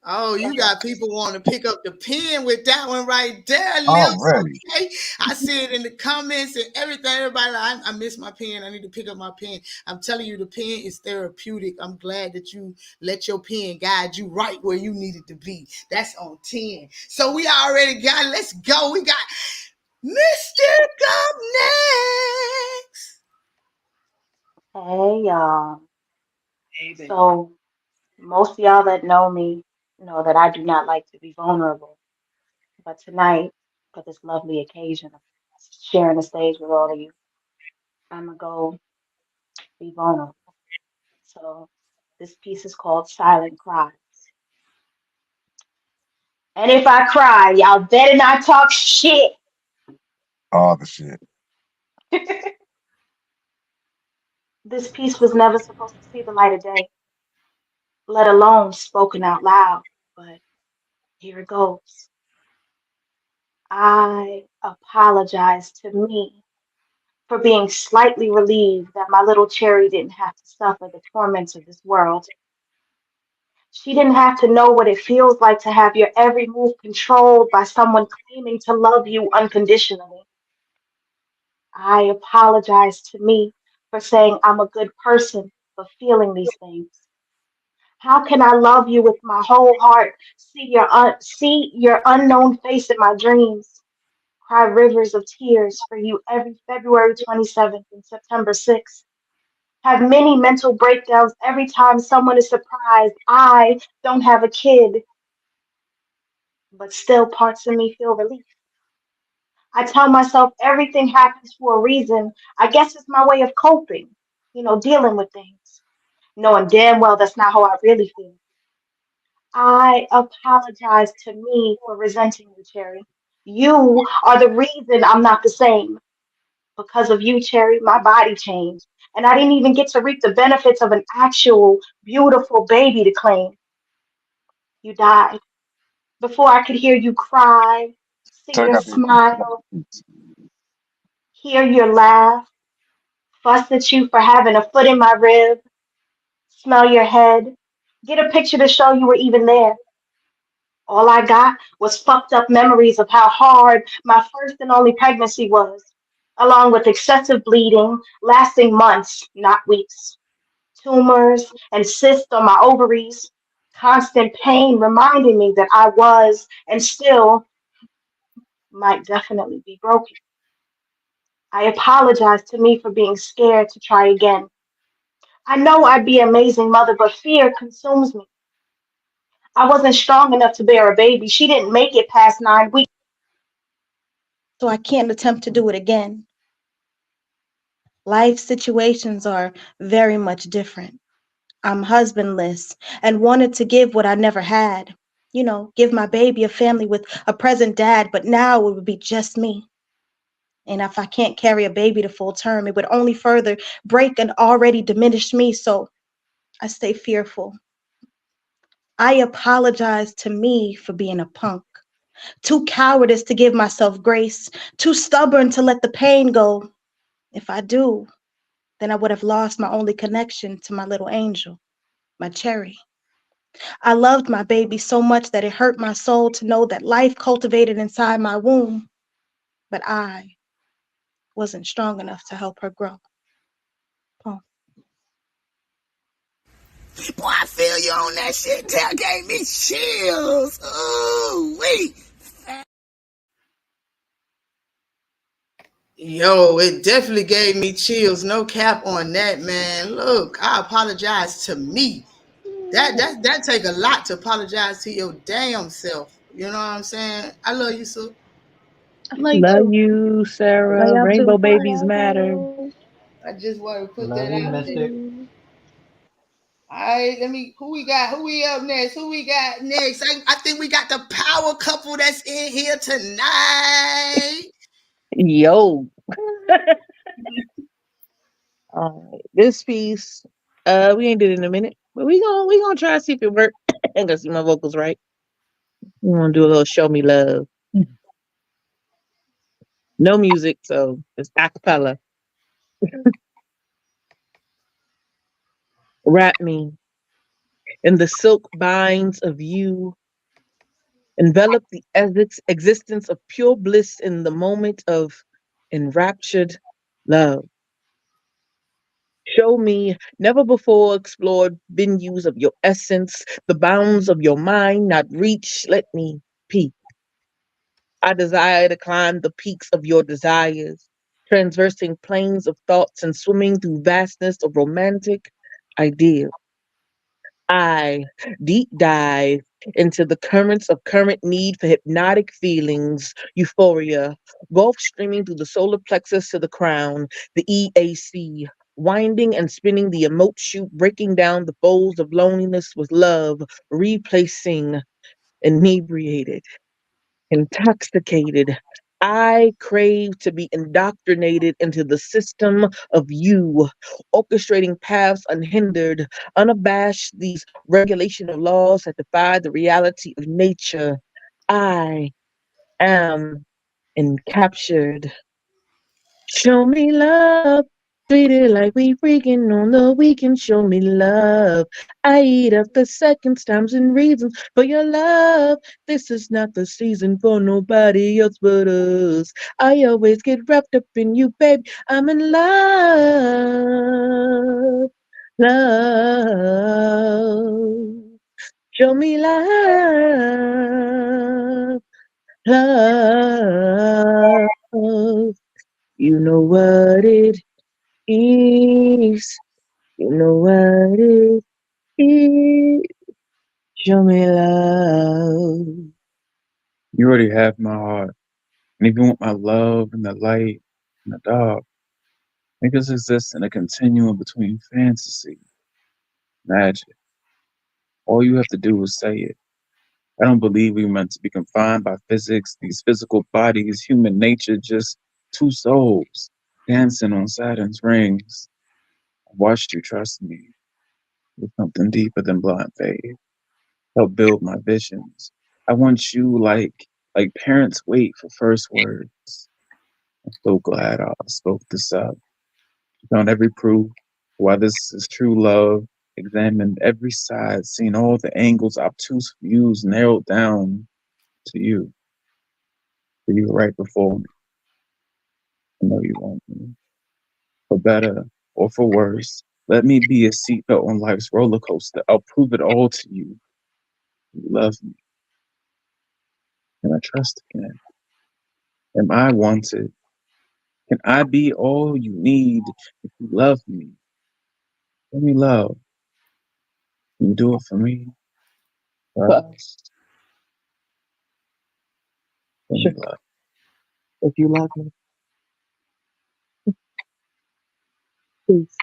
Oh, you got people want to pick up the pen with that one right there, Lips. Already. Okay, I see it in the comments and everything. Everybody, like, I miss my pen. I need to pick up my pen. I'm telling you, the pen is therapeutic. I'm glad that you let your pen guide you right where you needed to be. That's on 10. So we already got. Let's go. We got Mr. Up next. Hey y'all. Hey, baby. So most of y'all that know me know that I do not like to be vulnerable. But tonight, for this lovely occasion of sharing the stage with all of you, I'm gonna go be vulnerable. So this piece is called Silent Cry. And if I cry, y'all better not talk shit. All the shit. This piece was never supposed to see the light of day, let alone spoken out loud. But here it goes. I apologize to me for being slightly relieved that my little cherry didn't have to suffer the torments of this world. She didn't have to know what it feels like to have your every move controlled by someone claiming to love you unconditionally. I apologize to me for saying I'm a good person for feeling these things. How can I love you with my whole heart, see your unknown face in my dreams, cry rivers of tears for you every February 27th and September 6th? Have many mental breakdowns every time someone is surprised I don't have a kid, but still parts of me feel relief. I tell myself everything happens for a reason. I guess it's my way of coping, dealing with things, knowing damn well that's not how I really feel. I apologize to me for resenting you, Cherry. You are the reason I'm not the same. Because of you, Cherry, my body changed. And I didn't even get to reap the benefits of an actual, beautiful baby to claim. You died before I could hear you cry, see So I your got the smile, hear your laugh, fuss at you for having a foot in my rib, smell your head, get a picture to show you were even there. All I got was fucked up memories of how hard my first and only pregnancy was, along with excessive bleeding lasting months, not weeks, tumors and cysts on my ovaries, constant pain reminding me that I was and still might definitely be broken. I apologize to me for being scared to try again. I know I'd be an amazing mother, but fear consumes me. I wasn't strong enough to bear a baby. She didn't make it past 9 weeks, so I can't attempt to do it again. Life situations are very much different. I'm husbandless and wanted to give what I never had. You know, give my baby a family with a present dad, but now it would be just me. And if I can't carry a baby to full term, it would only further break an already diminished me. So I stay fearful. I apologize to me for being a punk. Too cowardice to give myself grace. Too stubborn to let the pain go. If I do, then I would have lost my only connection to my little angel, my cherry. I loved my baby so much that it hurt my soul to know that life cultivated inside my womb, but I wasn't strong enough to help her grow. Poem. Boy, I feel you on that shit. That gave me chills. Ooh, wait. Yo, it definitely gave me chills. No cap on that, man. Look, I apologize to me. That take a lot to apologize to your damn self. You know what I'm saying? I love you, so I love you Love too. you, Love Sarah. y'all Rainbow too. I babies love matter. you. I just want to put Love that I you, out love there. Mystic. you. All right, let me. Who we got? Who we up next? Who we got next? I think we got the power couple that's in here tonight. Yo. This piece, we ain't did it in a minute, but we gonna try to see if it work. And gonna see my vocals right. We gonna do a little show me love. No music, so it's acapella. Wrap me in the silk binds of you. Envelop the existence of pure bliss in the moment of enraptured love. Show me never before explored venues of your essence, the bounds of your mind not reached. Let me peek. I desire to climb the peaks of your desires, transversing plains of thoughts and swimming through vastness of romantic ideas. I deep dive into the currents of current need for hypnotic feelings, euphoria, gulf streaming through the solar plexus to the crown, the EAC, winding and spinning the emote chute, breaking down the folds of loneliness with love, replacing inebriated, intoxicated. I crave to be indoctrinated into the system of you, orchestrating paths unhindered, unabashed, these regulational laws that defy the reality of nature. I am encaptured. Show me love. Treat it like we freaking on the weekend. Show me love. I eat up the seconds, times, and reasons for your love. This is not the season for nobody else but us. I always get wrapped up in you, babe. I'm in love. Love. Show me love. Love. You know what it is. You know what it is. Show me love. You already have my heart. And if you want my love and the light and the dark, make us exist in a continuum between fantasy, magic. All you have to do is say it. I don't believe we were meant to be confined by physics, these physical bodies, human nature, just two souls dancing on Saturn's rings. I watched you trust me with something deeper than blind faith. Help build my visions. I want you like parents wait for first words. I'm so glad I spoke this up. Found every proof why this is true love. Examined every side, seen all the angles, obtuse views narrowed down to you. To you right before me. I know you want me. For better or for worse. Let me be a seatbelt on life's roller coaster. I'll prove it all to you. You love me. Can I trust again? Am I wanted? Can I be all you need if you love me? Let me love. Can you do it for me? For For us? us. Let me Sure. love. If you love me. Peace.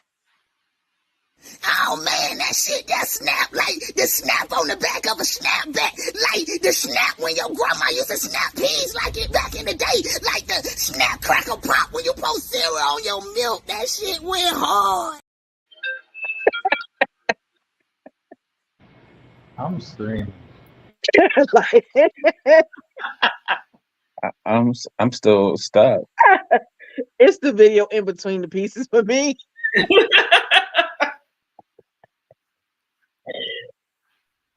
Oh man, that shit, that snap, like the snap on the back of a snapback, like the snap when your grandma used to snap peas like it back in the day, like the snap crackle pop when you pour cereal on your milk. That shit went hard. I'm screaming. Like, I'm still stuck. it's the video in between the pieces for me.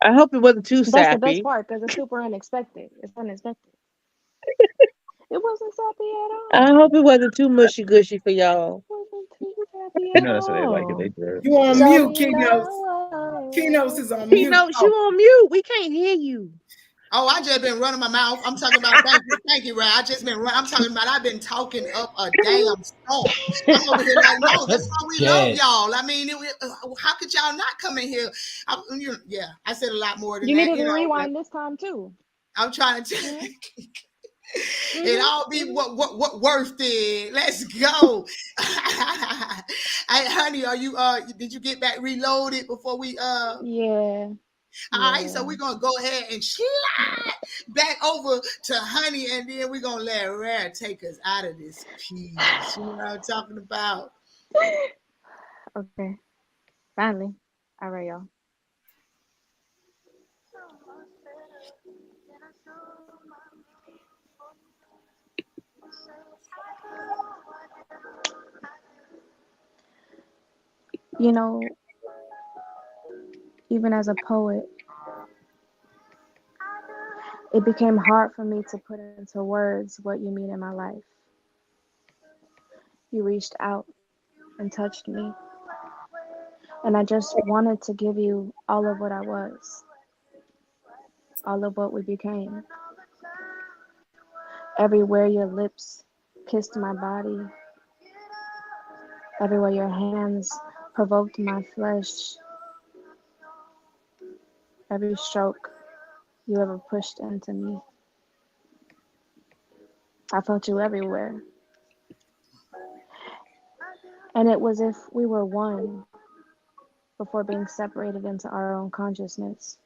I hope it wasn't too That's the best sappy. part because it's super unexpected. It's unexpected. It wasn't sappy at I all. hope it wasn't too mushy gushy for y'all. It wasn't too sappy You at know that's what they like it. They all. do. You on mute, Shawty Keynotes. Keynotes low. is on mute. Keynote, you on mute. We can't hear you. Oh, I just been running my mouth. I'm talking about thank you, Ray. I just been running. I'm talking about I've been talking up a damn storm. I'm over here like, no, that's why we love Dead. y'all. I mean, how could y'all not come in here? Yeah, I said a lot more than You that, needed to rewind this time too. I'm trying to tell Mhm, it mhm, all be mhm. what worth it. Let's go. Hey, honey, are you did you get back reloaded before we Yeah, all right, so yeah, we're gonna go ahead and slide yeah. back over to honey, and then we're gonna let Rare take us out of this piece. You know what I'm talking about? Okay, finally. All right, y'all. You know, even as a poet, it became hard for me to put into words what you mean in my life. You reached out and touched me, and I just wanted to give you all of what I was, all of what we became. Everywhere your lips kissed my body, everywhere your hands provoked my flesh, every stroke you ever pushed into me. I felt you everywhere. And it was if we were one before being separated into our own consciousness.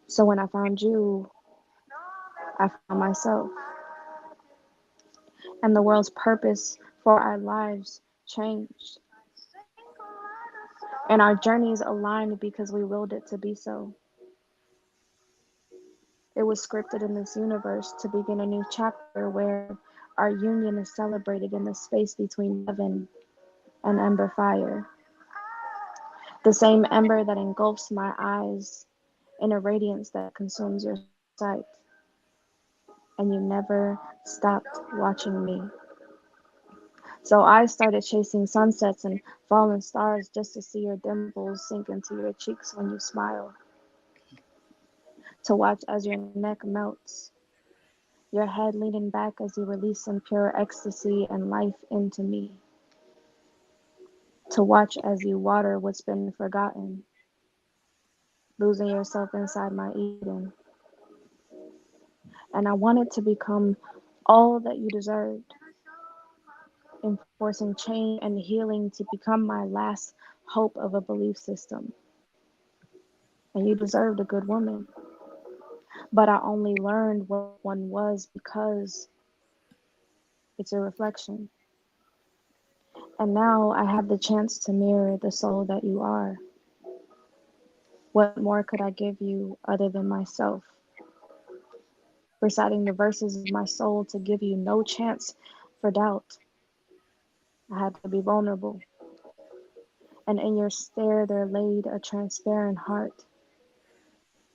So when I found you, I found myself. And the world's purpose for our lives changed. And our journeys aligned because we willed it to be so. It was scripted in this universe to begin a new chapter where our union is celebrated in the space between heaven and ember fire. The same ember that engulfs my eyes in a radiance that consumes your sight. And you never stopped watching me. So I started chasing sunsets and falling stars just to see your dimples sink into your cheeks when you smile. To watch as your neck melts, your head leaning back as you release some pure ecstasy and life into me. To watch as you water what's been forgotten, losing yourself inside my Eden. And I wanted to become all that you deserved, enforcing change and healing to become my last hope of a belief system. And you deserved a good woman. But I only learned what one was because it's a reflection. And now I have the chance to mirror the soul that you are. What more could I give you other than myself? Reciting the verses of my soul to give you no chance for doubt. I had to be vulnerable. And in your stare, there laid a transparent heart.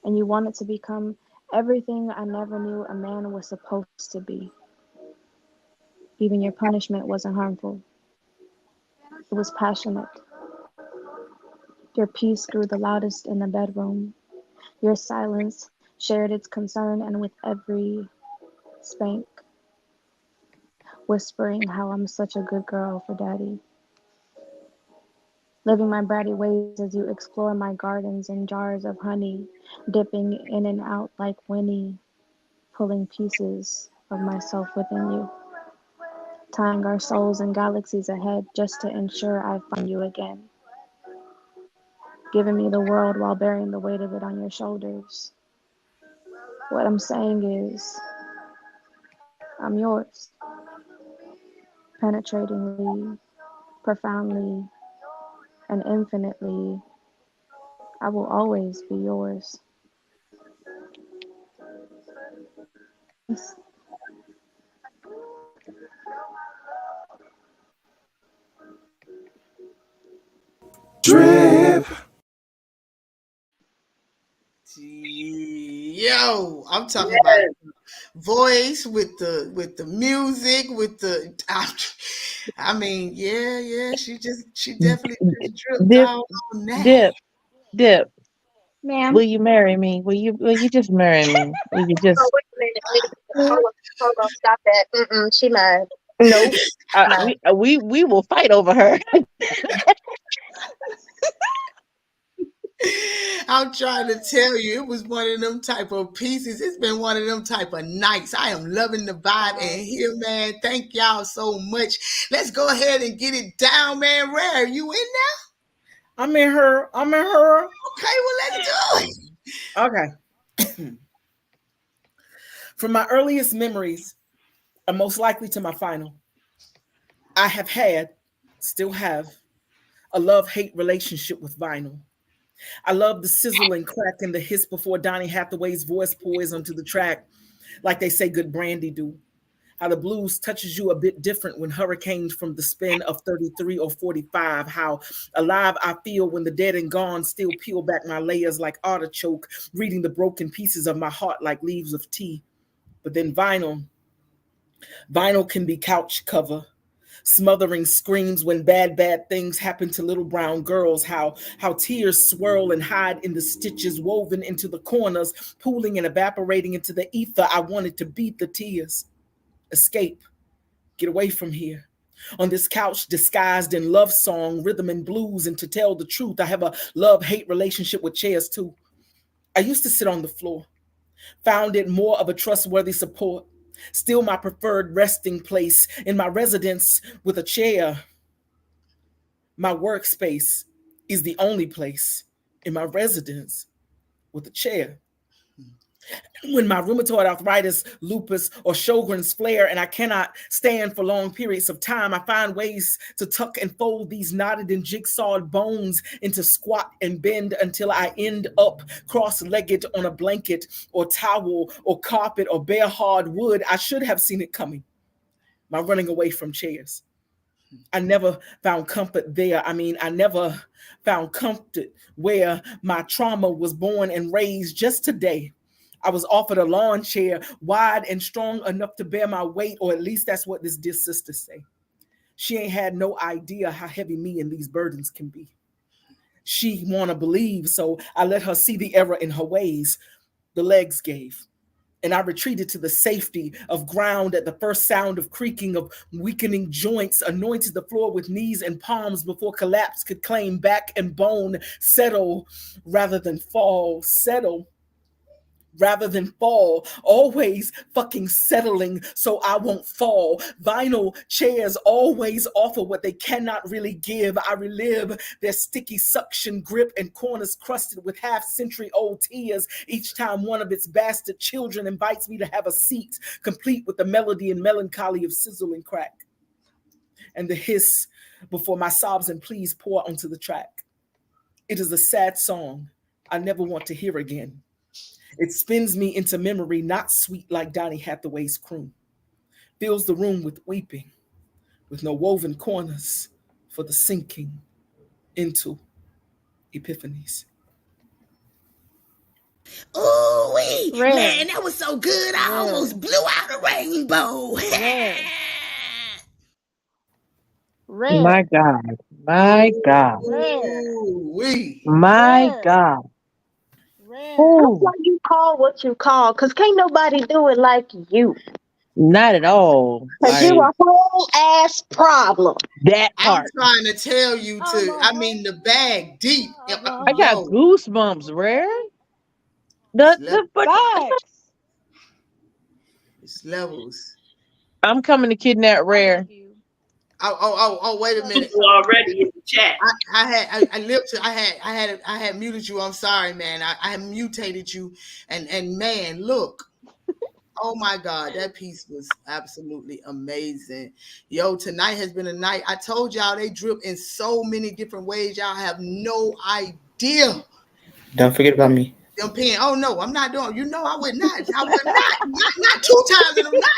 And you wanted to become everything I never knew a man was supposed to be. Even your punishment wasn't harmful, it was passionate. Your peace grew the loudest in the bedroom. Your silence shared its concern, and with every spank, whispering how I'm such a good girl for daddy. Living my bratty ways as you explore my gardens and jars of honey, dipping in and out like Winnie, pulling pieces of myself within you. tying our souls and galaxies ahead just to ensure I find you again, giving me the world while bearing the weight of it on your shoulders. What I'm saying is, I'm yours, penetratingly, profoundly, and infinitely. I will always be yours. Peace. Drip. Yo, I'm talking about voice with the music with the. I mean, yeah. She definitely just dripped Dip, all on that. dip, dip. Ma'am. Will you marry me? Will you just marry me? Will you Oh, just wait a minute. Wait a minute. Hold on. Stop that. She mad. nope. Mad. We will fight over her. I'm trying to tell you, it was one of them type of pieces. It's been one of them type of nights. I am loving the vibe and here, man. Thank y'all so much. Let's go ahead and get it down, man. Rare, you in there? I'm in her. Okay, well, let's do it. Okay. From my earliest memories, and most likely to my final, I have had, still have, a love-hate relationship with vinyl. I love the sizzle and crack and the hiss before Donny Hathaway's voice pours onto the track, like they say good brandy do. How the blues touches you a bit different when hurricanes from the spin of 33 or 45. How alive I feel when the dead and gone still peel back my layers like artichoke, reading the broken pieces of my heart like leaves of tea. But then vinyl can be couch cover, smothering screams when bad things happen to little brown girls. How tears swirl and hide in the stitches woven into the corners, pooling and evaporating into the ether. I wanted to beat the tears, escape, get away from here. On this couch disguised in love song, rhythm and blues, and to tell the truth, I have a love-hate relationship with chairs too. I used to sit on the floor, found it more of a trustworthy support, still my preferred resting place in my residence with a chair. My workspace is the only place in my residence with a chair. When my rheumatoid arthritis, lupus, or Sjogren's flare, and I cannot stand for long periods of time, I find ways to tuck and fold these knotted and jigsawed bones into squat and bend until I end up cross-legged on a blanket or towel or carpet or bare hard wood. I should have seen it coming. My running away from chairs. I never found comfort there. I never found comfort where my trauma was born and raised. Just today, I was offered a lawn chair wide and strong enough to bear my weight, or at least that's what this dear sister say. She ain't had no idea how heavy me and these burdens can be. She wanna believe, so I let her see the error in her ways. The legs gave, and I retreated to the safety of ground at the first sound of creaking of weakening joints, anointed the floor with knees and palms before collapse could claim back and bone, settle rather than fall, settle rather than fall, always fucking settling so I won't fall. Vinyl chairs always offer what they cannot really give. I relive their sticky suction grip and corners crusted with half-century old tears each time one of its bastard children invites me to have a seat, complete with the melody and melancholy of sizzle and crack, and the hiss before my sobs and pleas pour onto the track. It is a sad song I never want to hear again. It spins me into memory, not sweet like Donny Hathaway's croon. Fills the room with weeping, with no woven corners for the sinking into epiphanies. Ooh, Rare, man, that was so good. I rare, almost blew out a rainbow. rare, My rare, God. My God. rare, Ooh, wee. My rare, God. rare. That's Ooh, why you call what you call, because can't nobody do it like you. not at all. Because you a whole ass problem. That I'm part. trying to tell you I'm to, a I mean, the whole bag deep. I got problem. Yo, goosebumps, Rare. it's, The, le- the, but Facts. it's levels. I'm coming to kidnap I love Rare. you. Wait a minute. People already in the chat. I had muted you. I'm sorry, man. I had mutated you, and man, look. Oh my God, that piece was absolutely amazing. Yo, tonight has been a night. I told y'all they drip in so many different ways. Y'all have no idea. Don't forget about me. Them pen. Oh no, I'm not doing. You know I would not. I would not two times in a not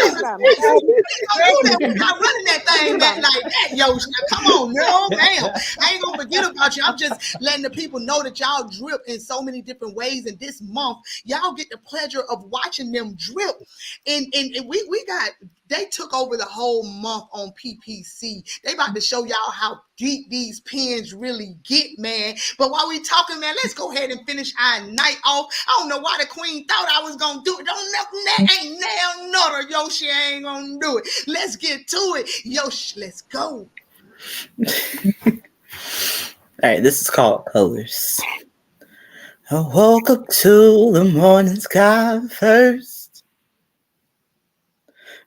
on the About me. spaces. You ain't gonna do that. We're not running that thing back like that, yo. Come on, no, ma'am. I ain't gonna forget about you. I'm just letting the people know that y'all drip in so many different ways. And this month, y'all get the pleasure of watching them drip. And we got. They took over the whole month on PPC. They about to show y'all how deep these pens really get, man. But while we talking, man, let's go ahead and finish our night off. I don't know why the queen thought I was gonna do it. Don't nothing that ain't nail nutter. Yoshi ain't gonna do it. Let's get to it. Yoshi, let's go. All right, this is called Colors. I woke up to the morning sky first.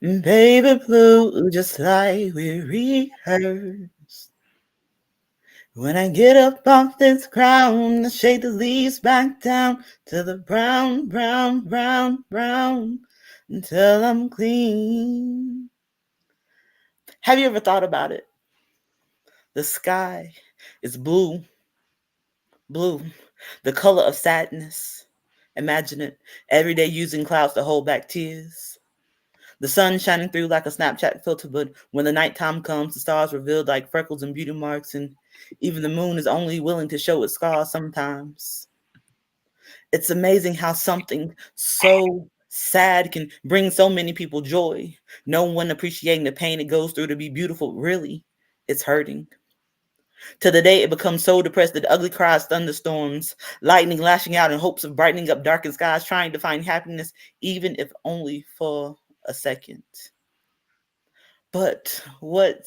Baby blue, just like we rehearsed. When I get up off this ground, I shake the leaves back down to the brown, brown, brown, brown, until I'm clean. Have you ever thought about it? The sky is blue, blue, the color of sadness. Imagine it, every day using clouds to hold back tears. The sun shining through like a Snapchat filter, but when the nighttime comes, the stars revealed like freckles and beauty marks, and even the moon is only willing to show its scars sometimes. It's amazing how something so sad can bring so many people joy. No one appreciating the pain it goes through to be beautiful. Really, it's hurting. To the day it becomes so depressed that ugly cries, thunderstorms, lightning lashing out in hopes of brightening up darkened skies, trying to find happiness, even if only for a second. But what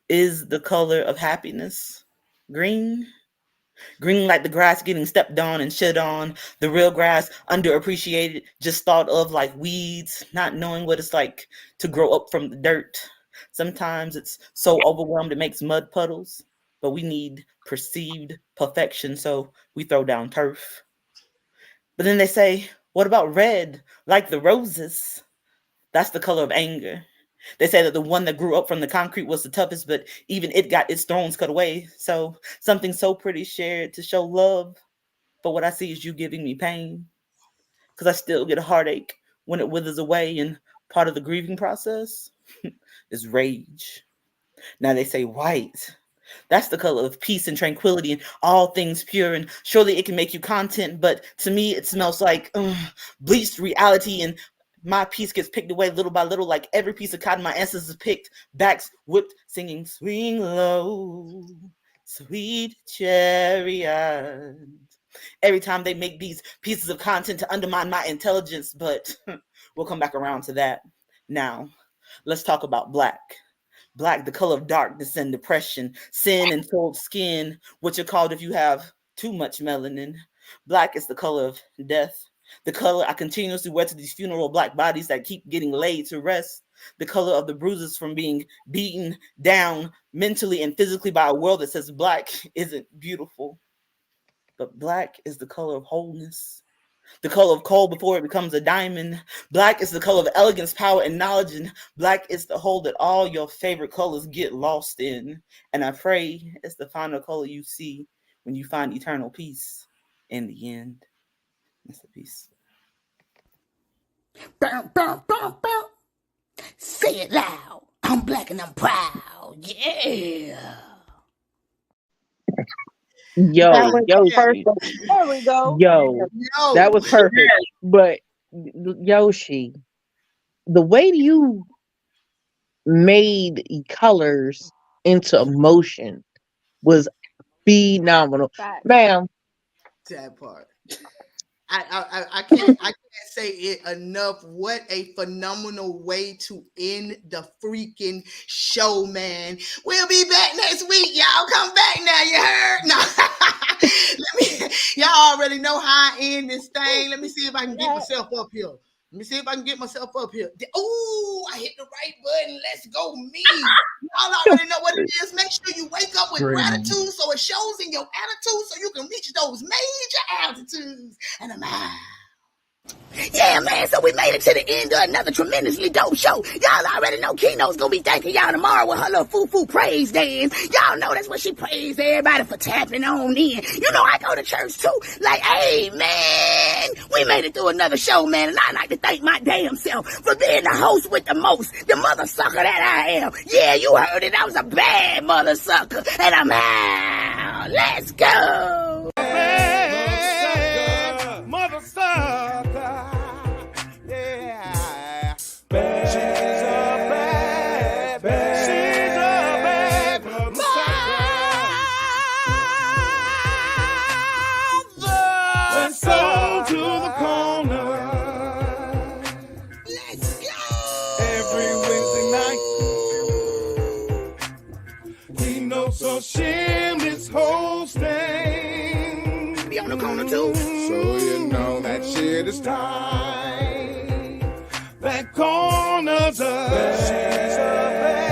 is the color of happiness? Green? Green like the grass getting stepped on and shit on. The real grass, underappreciated, just thought of like weeds, not knowing what it's like to grow up from the dirt. Sometimes it's so overwhelmed it makes mud puddles, but we need perceived perfection, so we throw down turf. But then they say, what about red, like the roses? That's the color of anger. They say that the one that grew up from the concrete was the toughest, but even it got its thrones cut away. So something so pretty shared to show love. But what I see is you giving me pain, because I still get a heartache when it withers away. And part of the grieving process is rage. Now they say white. That's the color of peace and tranquility and all things pure. And surely it can make you content, but to me it smells like bleached reality, and my piece gets picked away little by little, like every piece of cotton my ancestors picked, backs whipped, singing swing low, sweet chariot. Every time they make these pieces of content to undermine my intelligence, but we'll come back around to that. Now, let's talk about black. Black, the color of darkness and depression, sin and soiled skin, what you're called if you have too much melanin. Black is the color of death. The color I continuously wear to these funeral black bodies that keep getting laid to rest. The color of the bruises from being beaten down mentally and physically by a world that says black isn't beautiful. But black is the color of wholeness. The color of coal before it becomes a diamond. Black is the color of elegance, power, and knowledge. And black is the hole that all your favorite colors get lost in. And I pray it's the final color you see when you find eternal peace in the end. That's the peace. Bow, bow, bow, bow. Say it loud. I'm black and I'm proud. Yeah. Yo, That was Yoshi. perfect. There we go. Yo, Yo. that was perfect. But Yoshi, the way you made colors into emotion was phenomenal. Facts. Ma'am, That part. I can't say it enough. What a phenomenal way to end the freaking show, man. We'll be back next week, y'all. Come back now, you heard? No. Y'all already know how I end this thing. Let me see if I can get myself up here. Let me see if I can get myself up here. Oh, I hit the right button. Let's go, me. Y'all already know what it is. Make sure you wake up with Screaming. gratitude so it shows in your attitude so you can reach those major altitudes. And I'm out. Yeah, man, so we made it to the end of another tremendously dope show. Y'all already know Key-notez gonna be thanking y'all tomorrow with her little foo-foo praise dance. Y'all know that's what she praised everybody for tapping on in. You know, I go to church too. Like, hey, man, we made it through another show, man, and I like to thank my damn self for being the host with the most, the mother sucker that I am. Yeah, you heard it. I was a bad mother sucker, and I'm out. Let's go. Mother sucker. Yeah. Bad. She's a bad, bad. She's a bad mother sucker. Let's go to the corner. Let's go. Every Wednesday night. He knows so Shim's hosting. Be on the corner too. So you know that shit is tight. That corner's a bad. She's a bad.